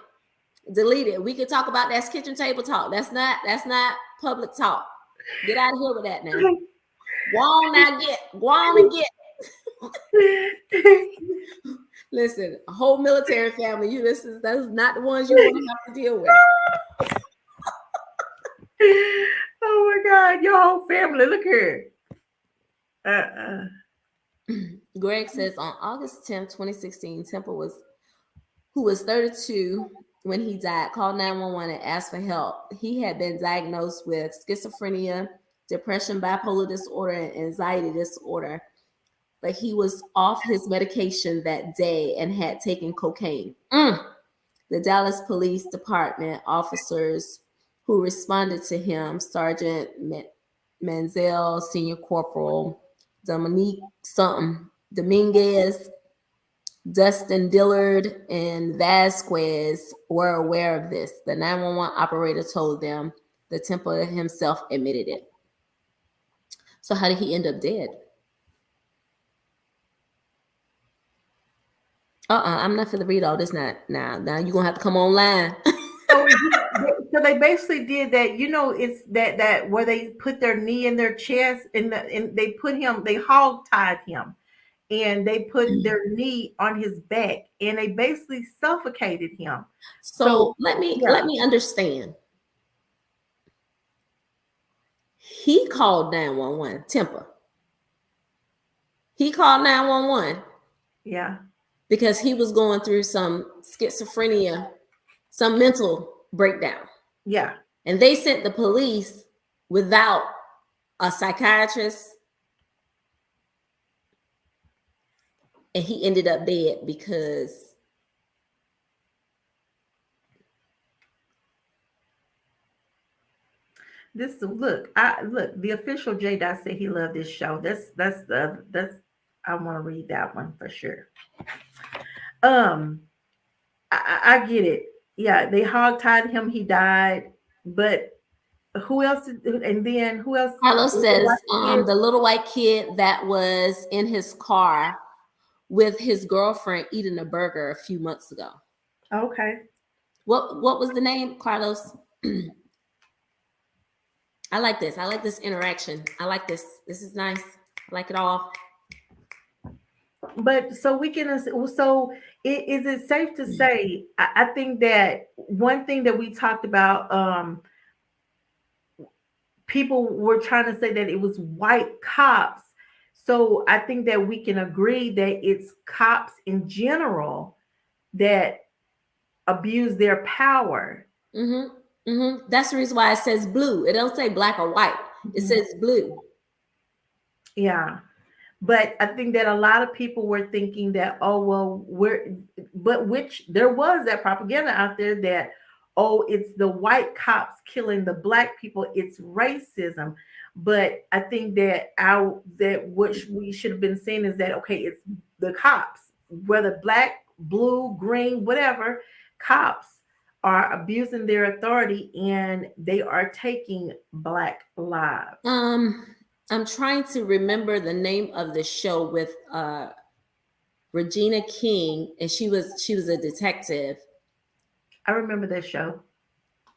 [SPEAKER 4] Delete it. We can talk about that's kitchen table talk. That's not public talk. Get out of here with that now. Go on and get. Listen, a whole military family. Those not the ones you want to have to deal with.
[SPEAKER 2] Oh my God, your whole family. Look here.
[SPEAKER 4] Greg says on August 10th, 2016, Temple who was 32 when he died, called 911 and asked for help. He had been diagnosed with schizophrenia, depression, bipolar disorder, and anxiety disorder. But he was off his medication that day and had taken cocaine. The Dallas Police Department officers who responded to him, Sergeant Manzel, Senior Corporal Dominique Dominguez, Dustin Dillard, and Vasquez were aware of this. The 911 operator told them. The Temple himself admitted it. So how did he end up dead? I'm not going to read all this now. Now you're going to have to come online.
[SPEAKER 2] So they basically did that. It's that where they put their knee in their chest and they hog tied him, and they put their knee on his back, and they basically suffocated him.
[SPEAKER 4] So let me understand. He called 911. Temper. He called 911
[SPEAKER 2] Yeah.
[SPEAKER 4] because he was going through some schizophrenia, some mental breakdown.
[SPEAKER 2] Yeah.
[SPEAKER 4] And they sent the police without a psychiatrist. And he ended up dead because
[SPEAKER 2] This look, the official J Dot said he loved this show. That's I want to read that one for sure. I get it. Yeah, they hogtied him, he died, but who else and then who else?
[SPEAKER 4] Carlos says the little white kid that was in his car with his girlfriend eating a burger a few months ago.
[SPEAKER 2] Okay.
[SPEAKER 4] What was the name, Carlos? I like this. I like this interaction. I like this. This is nice. I like it all.
[SPEAKER 2] But so we can, so is it safe to say, I think that one thing that we talked about, people were trying to say that it was white cops. So I think that we can agree that it's cops in general that abuse their power.
[SPEAKER 4] Mm-hmm. Mm-hmm. That's the reason why it says blue. It don't say black or white. It says blue.
[SPEAKER 2] Yeah. But I think that a lot of people were thinking that, oh, well, which there was that propaganda out there that, oh, it's the white cops killing the black people. It's racism. But I think that what we should have been saying is that, okay, it's the cops, whether black, blue, green, whatever, cops are abusing their authority and they are taking black lives.
[SPEAKER 4] I'm trying to remember the name of the show with Regina King, and she was a detective.
[SPEAKER 2] I remember that show.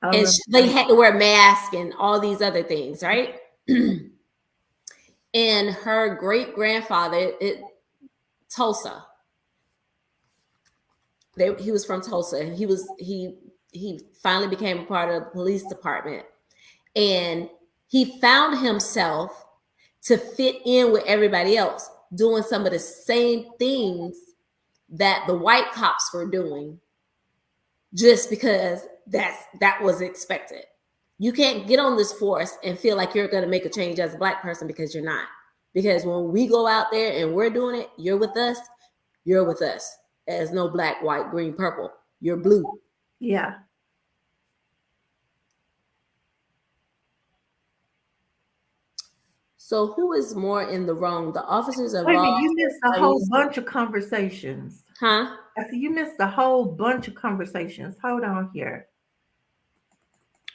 [SPEAKER 4] And they had to wear masks and all these other things, right? And her great grandfather, Tulsa. He was from Tulsa. He finally became a part of the police department, and he found himself to fit in with everybody else, doing some of the same things that the white cops were doing, just because that was expected. You can't get on this force and feel like you're going to make a change as a black person, because you're not. Because when we go out there and we're doing it, you're with us. You're with us. There's no black, white, green, purple. You're blue.
[SPEAKER 2] Yeah.
[SPEAKER 4] So who is more in the wrong? The officers involved.
[SPEAKER 2] Wait a minute, you missed a whole bunch of conversations.
[SPEAKER 4] Huh?
[SPEAKER 2] I said you missed a whole bunch of conversations. Hold on here.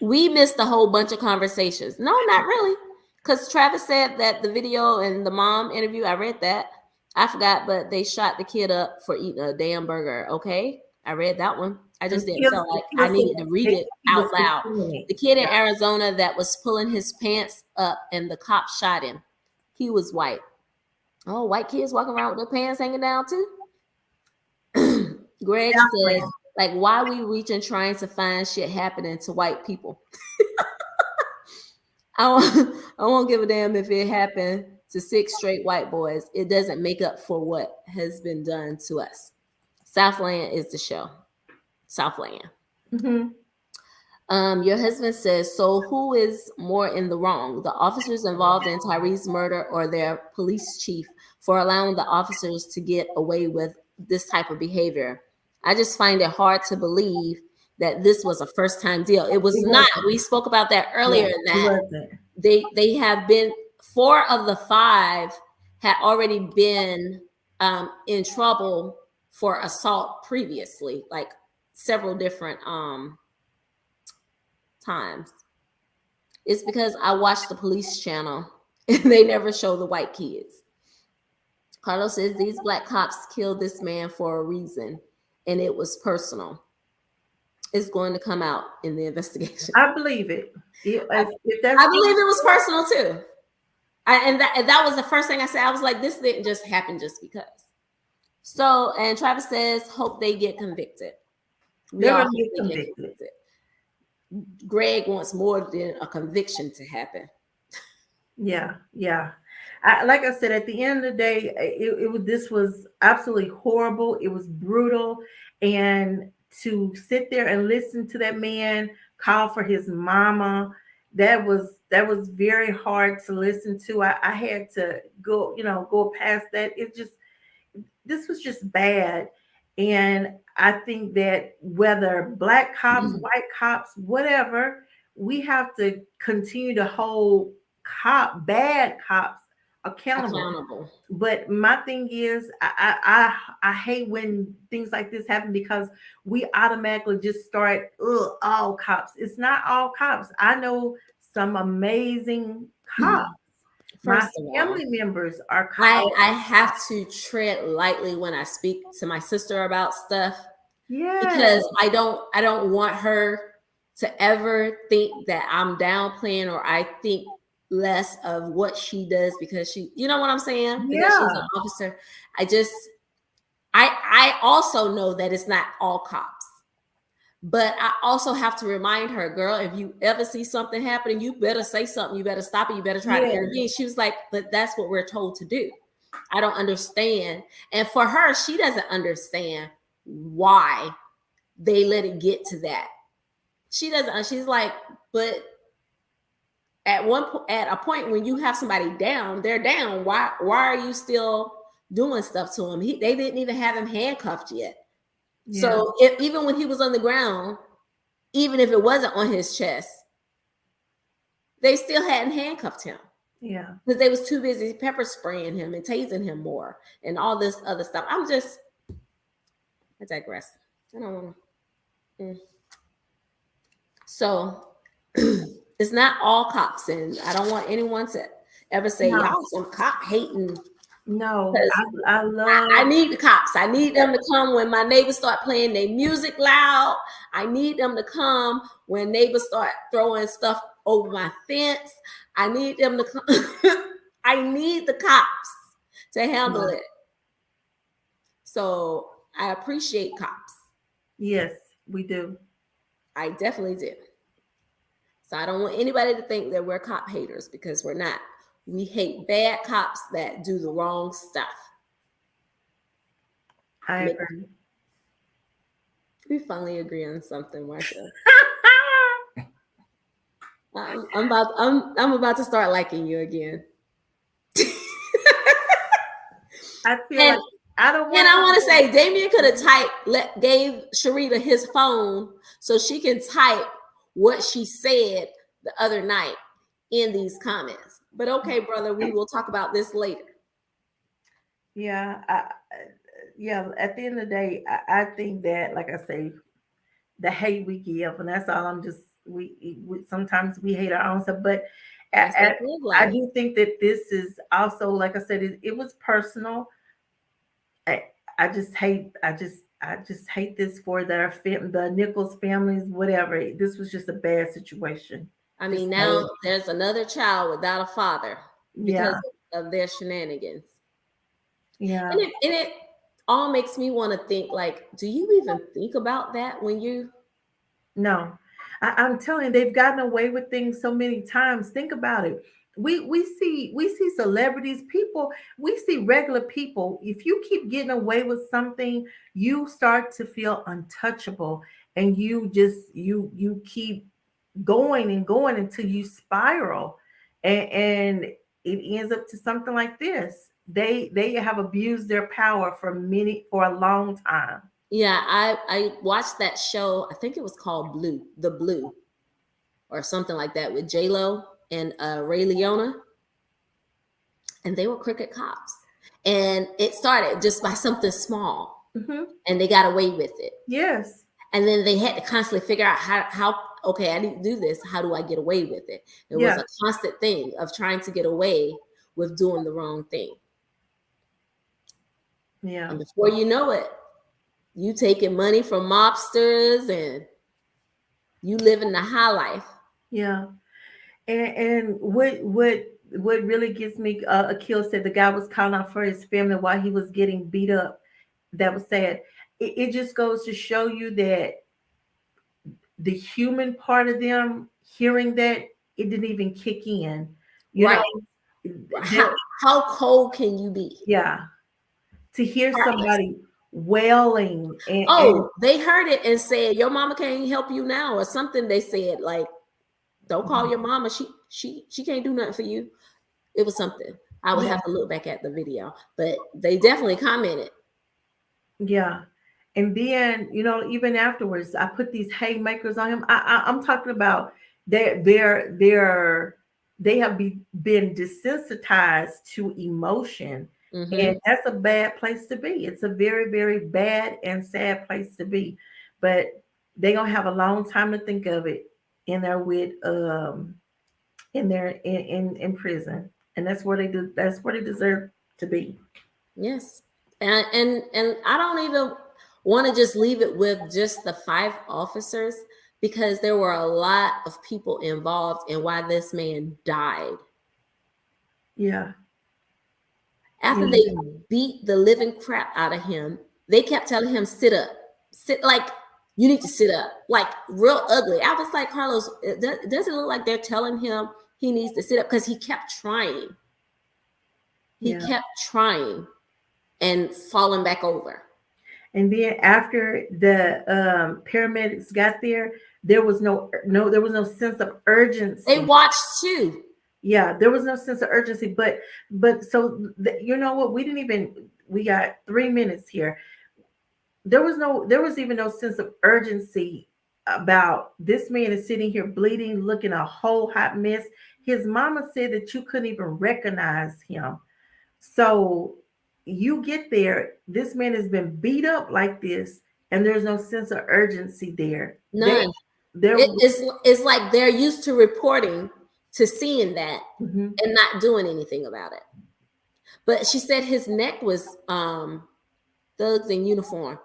[SPEAKER 4] We missed a whole bunch of conversations. No, not really. Because Travis said that the video and the mom interview, I read that. I forgot, but they shot the kid up for eating a damn burger. Okay. I read that one. I just didn't feel like I needed to read it out loud. The kid in Arizona that was pulling his pants up and the cop shot him. He was white. Oh, white kids walking around with their pants hanging down too? Greg says, like, why we reaching trying to find shit happening to white people? I won't give a damn if it happened to 6 straight white boys. It doesn't make up for what has been done to us. Southland is the show. Southland.
[SPEAKER 2] Mm-hmm.
[SPEAKER 4] Your husband says, so who is more in the wrong? The officers involved in Tyre's murder or their police chief for allowing the officers to get away with this type of behavior? I just find it hard to believe that this was a first-time deal. It was not. We spoke about that earlier. They have been, 4 of the 5 had already been in trouble for assault previously, like several different times. It's because I watch the police channel and they never show the white kids. Carlos says these black cops killed this man for a reason, and it was personal. It's going to come out in the investigation.
[SPEAKER 2] I believe it.
[SPEAKER 4] I believe it was personal too. And that was the first thing I said. I was like, this didn't just happen just because. So, and Travis says, hope they get convicted.
[SPEAKER 2] They're going to get convicted.
[SPEAKER 4] Greg wants more than a conviction to happen.
[SPEAKER 2] Yeah. Like I said, at the end of the day, it was this was absolutely horrible. It was brutal, and to sit there and listen to that man call for his mama, that was very hard to listen to. I had to go past that. This was just bad. And I think that whether black cops, white cops, whatever, we have to continue to hold bad cops accountable.
[SPEAKER 4] Accountable.
[SPEAKER 2] But my thing is, I hate when things like this happen because we automatically just start, ugh, all cops. It's not all cops. I know some amazing cops. My
[SPEAKER 4] First of all,
[SPEAKER 2] family members are
[SPEAKER 4] I have to tread lightly when I speak to my sister about stuff,
[SPEAKER 2] yes,
[SPEAKER 4] because I don't want her to ever think that I'm downplaying, or I think less of what she does because she, you know what I'm saying? Because she's an
[SPEAKER 2] yeah,
[SPEAKER 4] officer. I just I also know that it's not all cops. But I also have to remind her, girl, if you ever see something happening, you better say something. You better stop it. You better try to
[SPEAKER 2] yes,
[SPEAKER 4] intervene. She was like, but that's what we're told to do. I don't understand. And for her, she doesn't understand why they let it get to that. She doesn't. She's like, but at a point when you have somebody down, they're down. Why are you still doing stuff to him? They didn't even have him handcuffed yet.
[SPEAKER 2] yeah,
[SPEAKER 4] So even when he was on the ground, even if it wasn't on his chest, they still hadn't handcuffed him
[SPEAKER 2] yeah.
[SPEAKER 4] because they was too busy pepper spraying him and tasing him more and all this other stuff. I digress. I don't want to. So it's not all cops, and I don't want anyone to ever say
[SPEAKER 2] No,
[SPEAKER 4] y'all some cop hating.
[SPEAKER 2] no.
[SPEAKER 4] Because
[SPEAKER 2] I love.
[SPEAKER 4] I need the cops. I need them to come when my neighbors start playing their music loud. I need them to come when neighbors start throwing stuff over my fence. I need them to come. I need the cops to handle
[SPEAKER 2] Yeah.
[SPEAKER 4] it. So I appreciate cops.
[SPEAKER 2] Yes, we do.
[SPEAKER 4] I definitely do. So I don't want anybody to think that we're cop haters, because we're not. We hate bad cops that do the wrong stuff.
[SPEAKER 2] I agree.
[SPEAKER 4] We finally agree on something, Marcia. I'm about to start liking you again.
[SPEAKER 2] I feel
[SPEAKER 4] And
[SPEAKER 2] like I don't
[SPEAKER 4] and I want to
[SPEAKER 2] want
[SPEAKER 4] say, Damien could have gave Sharita his phone so she can type what she said the other night in these comments. But okay, brother, we will talk about this later.
[SPEAKER 2] yeah, yeah. At the end of the day, I think that, like I say, the hate we give, and that's all. We sometimes we hate our own stuff, but
[SPEAKER 4] That's
[SPEAKER 2] I,
[SPEAKER 4] that good
[SPEAKER 2] I
[SPEAKER 4] life.
[SPEAKER 2] do think that this is also, like I said, it was personal. I, I just hate. I just hate this for the Nichols families. Whatever. This was just a bad situation.
[SPEAKER 4] I
[SPEAKER 2] Just
[SPEAKER 4] mean,
[SPEAKER 2] bad.
[SPEAKER 4] now there's another child without a father because
[SPEAKER 2] Yeah,
[SPEAKER 4] of their shenanigans.
[SPEAKER 2] yeah.
[SPEAKER 4] And it all makes me want to think, like, do you even think about that when you
[SPEAKER 2] No, I'm telling you, they've gotten away with things so many times. Think about it. We see celebrities, people, we see regular people. If you keep getting away with something, you start to feel untouchable, and you keep going and going until you spiral, and it ends up to something like this. They have abused their power for a long time.
[SPEAKER 4] Yeah, I watched that show. I think it was called The Blue, or something like that, with J Lo and Ray Liotta, and they were crooked cops. And it started just by something small,
[SPEAKER 2] Mhm.
[SPEAKER 4] and they got away with it.
[SPEAKER 2] Yes.
[SPEAKER 4] And then they had to constantly figure out how okay, I need to do this. How do I get away with it? It was
[SPEAKER 2] Yeah.
[SPEAKER 4] a constant thing of trying to get away with doing the wrong thing.
[SPEAKER 2] Yeah.
[SPEAKER 4] And before you know it, you taking money from mobsters and you living the high life.
[SPEAKER 2] Yeah. And what really gets me, Akil said the guy was calling out for his family while he was getting beat up. That was sad. It just goes to show you that the human part of them hearing that, it didn't even kick in. You
[SPEAKER 4] Right.
[SPEAKER 2] know,
[SPEAKER 4] How, how cold can you be?
[SPEAKER 2] yeah, to hear
[SPEAKER 4] Right.
[SPEAKER 2] somebody wailing and
[SPEAKER 4] Oh, they heard it and said, "Your mama can't help you now," or something. They said like, "Don't call your mama. She can't do nothing for you." It was something. I would
[SPEAKER 2] yeah,
[SPEAKER 4] have to look back at the video, but they definitely commented.
[SPEAKER 2] yeah. And then, even afterwards, I put these haymakers on him. I'm talking about they have been desensitized to emotion,
[SPEAKER 4] Mm-hmm.
[SPEAKER 2] and that's a bad place to be. It's a very, very bad and sad place to be. But they're gonna have a long time to think of it in their with in prison, and that's where they do. That's where they deserve to be.
[SPEAKER 4] Yes, and I don't even want to just leave it with just the 5 officers, because there were a lot of people involved in why this man died.
[SPEAKER 2] Yeah,
[SPEAKER 4] After
[SPEAKER 2] yeah,
[SPEAKER 4] they beat the living crap out of him, they kept telling him, "Sit up, sit, like you need to sit up," like real ugly. I was like, Carlos, does it look like they're telling him he needs to sit up? Because he kept trying. He
[SPEAKER 2] yeah.
[SPEAKER 4] kept trying and falling back over.
[SPEAKER 2] And then after the paramedics got there, there was no sense of
[SPEAKER 4] They
[SPEAKER 2] urgency.
[SPEAKER 4] watched too.
[SPEAKER 2] Yeah, there was no sense of urgency. But so you know what? We got 3 minutes here. There was even no sense of urgency about this man is sitting here bleeding, looking a whole hot mess. His mama said that you couldn't even recognize him. So you get there, this man has been beat up like this, and there's no sense of urgency there.
[SPEAKER 4] None.
[SPEAKER 2] There,
[SPEAKER 4] It's like they're used to reporting, to seeing that
[SPEAKER 2] mhm,
[SPEAKER 4] and not doing anything about it. But she said his neck was thugs in uniform.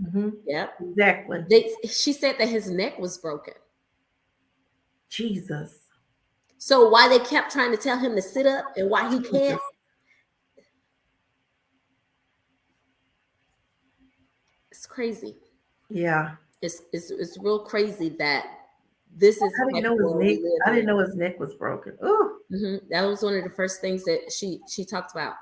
[SPEAKER 2] mhm,
[SPEAKER 4] Yep.
[SPEAKER 2] exactly.
[SPEAKER 4] She said that his neck was broken.
[SPEAKER 2] Jesus.
[SPEAKER 4] So why they kept trying to tell him to sit up and why he can't, it's crazy.
[SPEAKER 2] Yeah.
[SPEAKER 4] It's real crazy that this is
[SPEAKER 2] I didn't
[SPEAKER 4] what
[SPEAKER 2] know his
[SPEAKER 4] world
[SPEAKER 2] neck.
[SPEAKER 4] we live
[SPEAKER 2] I didn't
[SPEAKER 4] in.
[SPEAKER 2] know his neck was broken. Oh,
[SPEAKER 4] That was one of the first things that she talked about.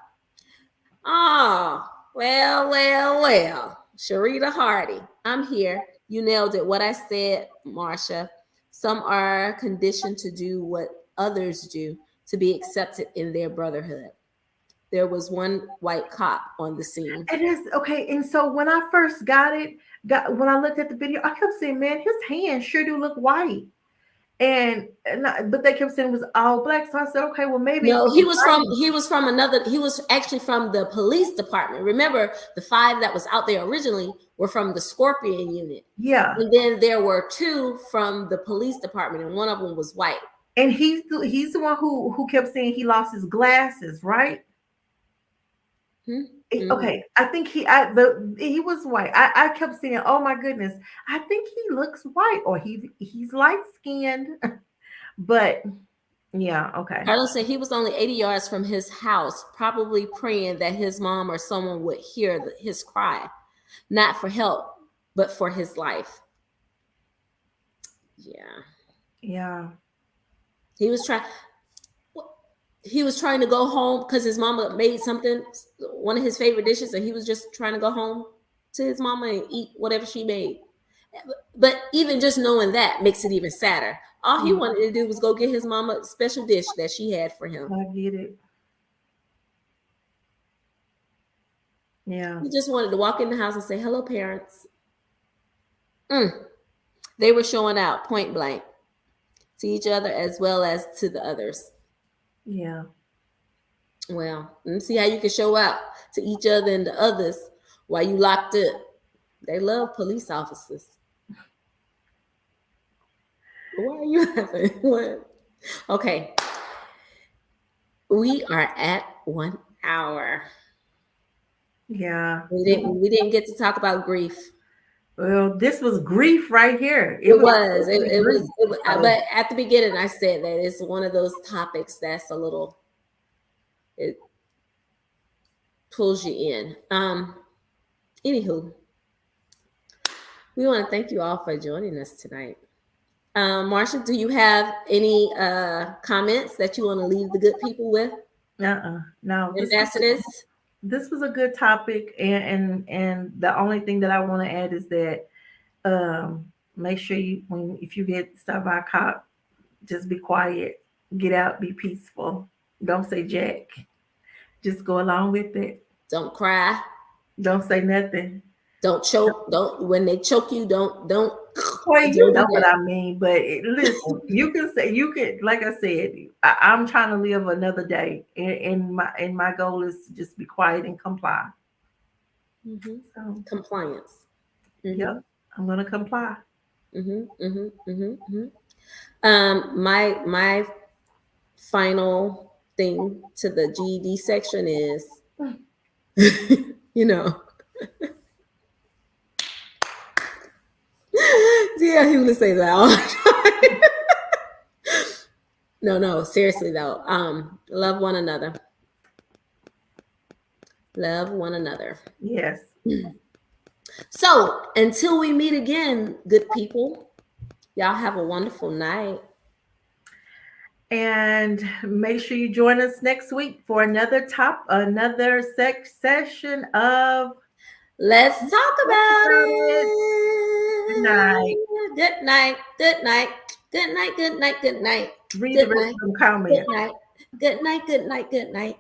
[SPEAKER 4] Oh, well. Sharita Hardy, I'm here. You nailed it. What I said, Marsha. Some are conditioned to do what others do to be accepted in their brotherhood. There was one white cop on the scene.
[SPEAKER 2] it is okay. And so when I first when I looked at the video, I kept saying, "Man, his hands sure do look white." But they kept saying it was all black. So I said, "Okay, well maybe it's
[SPEAKER 4] No,
[SPEAKER 2] the
[SPEAKER 4] he was actually from the police department. Remember, the 5 that was out there originally were from the Scorpion unit.
[SPEAKER 2] yeah."
[SPEAKER 4] And then there were 2 from the police department, and one of them was white.
[SPEAKER 2] And he's the one who kept saying he lost his glasses, right?
[SPEAKER 4] Mm-hmm.
[SPEAKER 2] Okay, I think he was white. I kept saying, "Oh my goodness, I think he looks white, or he's light skinned." But yeah, okay,
[SPEAKER 4] Carlos said he was only 80 yards from his house, probably praying that his mom or someone would hear his cry, not for help, but for his life. Yeah.
[SPEAKER 2] yeah,
[SPEAKER 4] He was trying. He was trying to go home because his mama made something, one of his favorite dishes, and he was just trying to go home to his mama and eat whatever she made. But even just knowing that makes it even sadder. All he wanted to do was go get his mama a special dish that she had for him.
[SPEAKER 2] I get it. Yeah,
[SPEAKER 4] He just wanted to walk in the house and say, "Hello, parents." They were showing out point blank to each other as well as to the others.
[SPEAKER 2] yeah.
[SPEAKER 4] Well, let's see how you can show out to each other and the others while you locked up. They love police officers. Why are you laughing? What? Okay. We are at 1 hour.
[SPEAKER 2] Yeah.
[SPEAKER 4] We didn't get to talk about grief.
[SPEAKER 2] Well, this was grief right here.
[SPEAKER 4] It was.
[SPEAKER 2] Grief.
[SPEAKER 4] But at the beginning, I said that it's one of those topics that's a little, it pulls you in. Anywho, we want to thank you all for joining us tonight. Marsha, do you have any comments that you want to leave the good people with?
[SPEAKER 2] No,
[SPEAKER 4] Ambassadors?
[SPEAKER 2] this was a good topic, and the only thing that I want to add is that make sure if you get stopped by a cop, just be quiet, get out, be peaceful. Don't say jack. Just go along with it.
[SPEAKER 4] Don't cry.
[SPEAKER 2] Don't say nothing.
[SPEAKER 4] Don't choke. Don't when they choke you. Don't.
[SPEAKER 2] Well, you know what I mean. But listen, you can like I said, I'm trying to live another day, and my goal is to just be quiet and comply.
[SPEAKER 4] Mm-hmm.
[SPEAKER 2] So,
[SPEAKER 4] compliance. Mm-hmm.
[SPEAKER 2] Yep, I'm gonna comply.
[SPEAKER 4] My final thing to the GED section is, you know. Yeah, he would say that all the time. No, seriously though. Love one another. Love one another.
[SPEAKER 2] Yes.
[SPEAKER 4] So until we meet again, good people, y'all have a wonderful night.
[SPEAKER 2] And make sure you join us next week for another session of
[SPEAKER 4] Let's talk about it.
[SPEAKER 2] Good night.
[SPEAKER 4] Good night. Good night. Good night. Good night. Good night.
[SPEAKER 2] Read the rest of the comments.
[SPEAKER 4] Good night. Good night. Good night. Good night.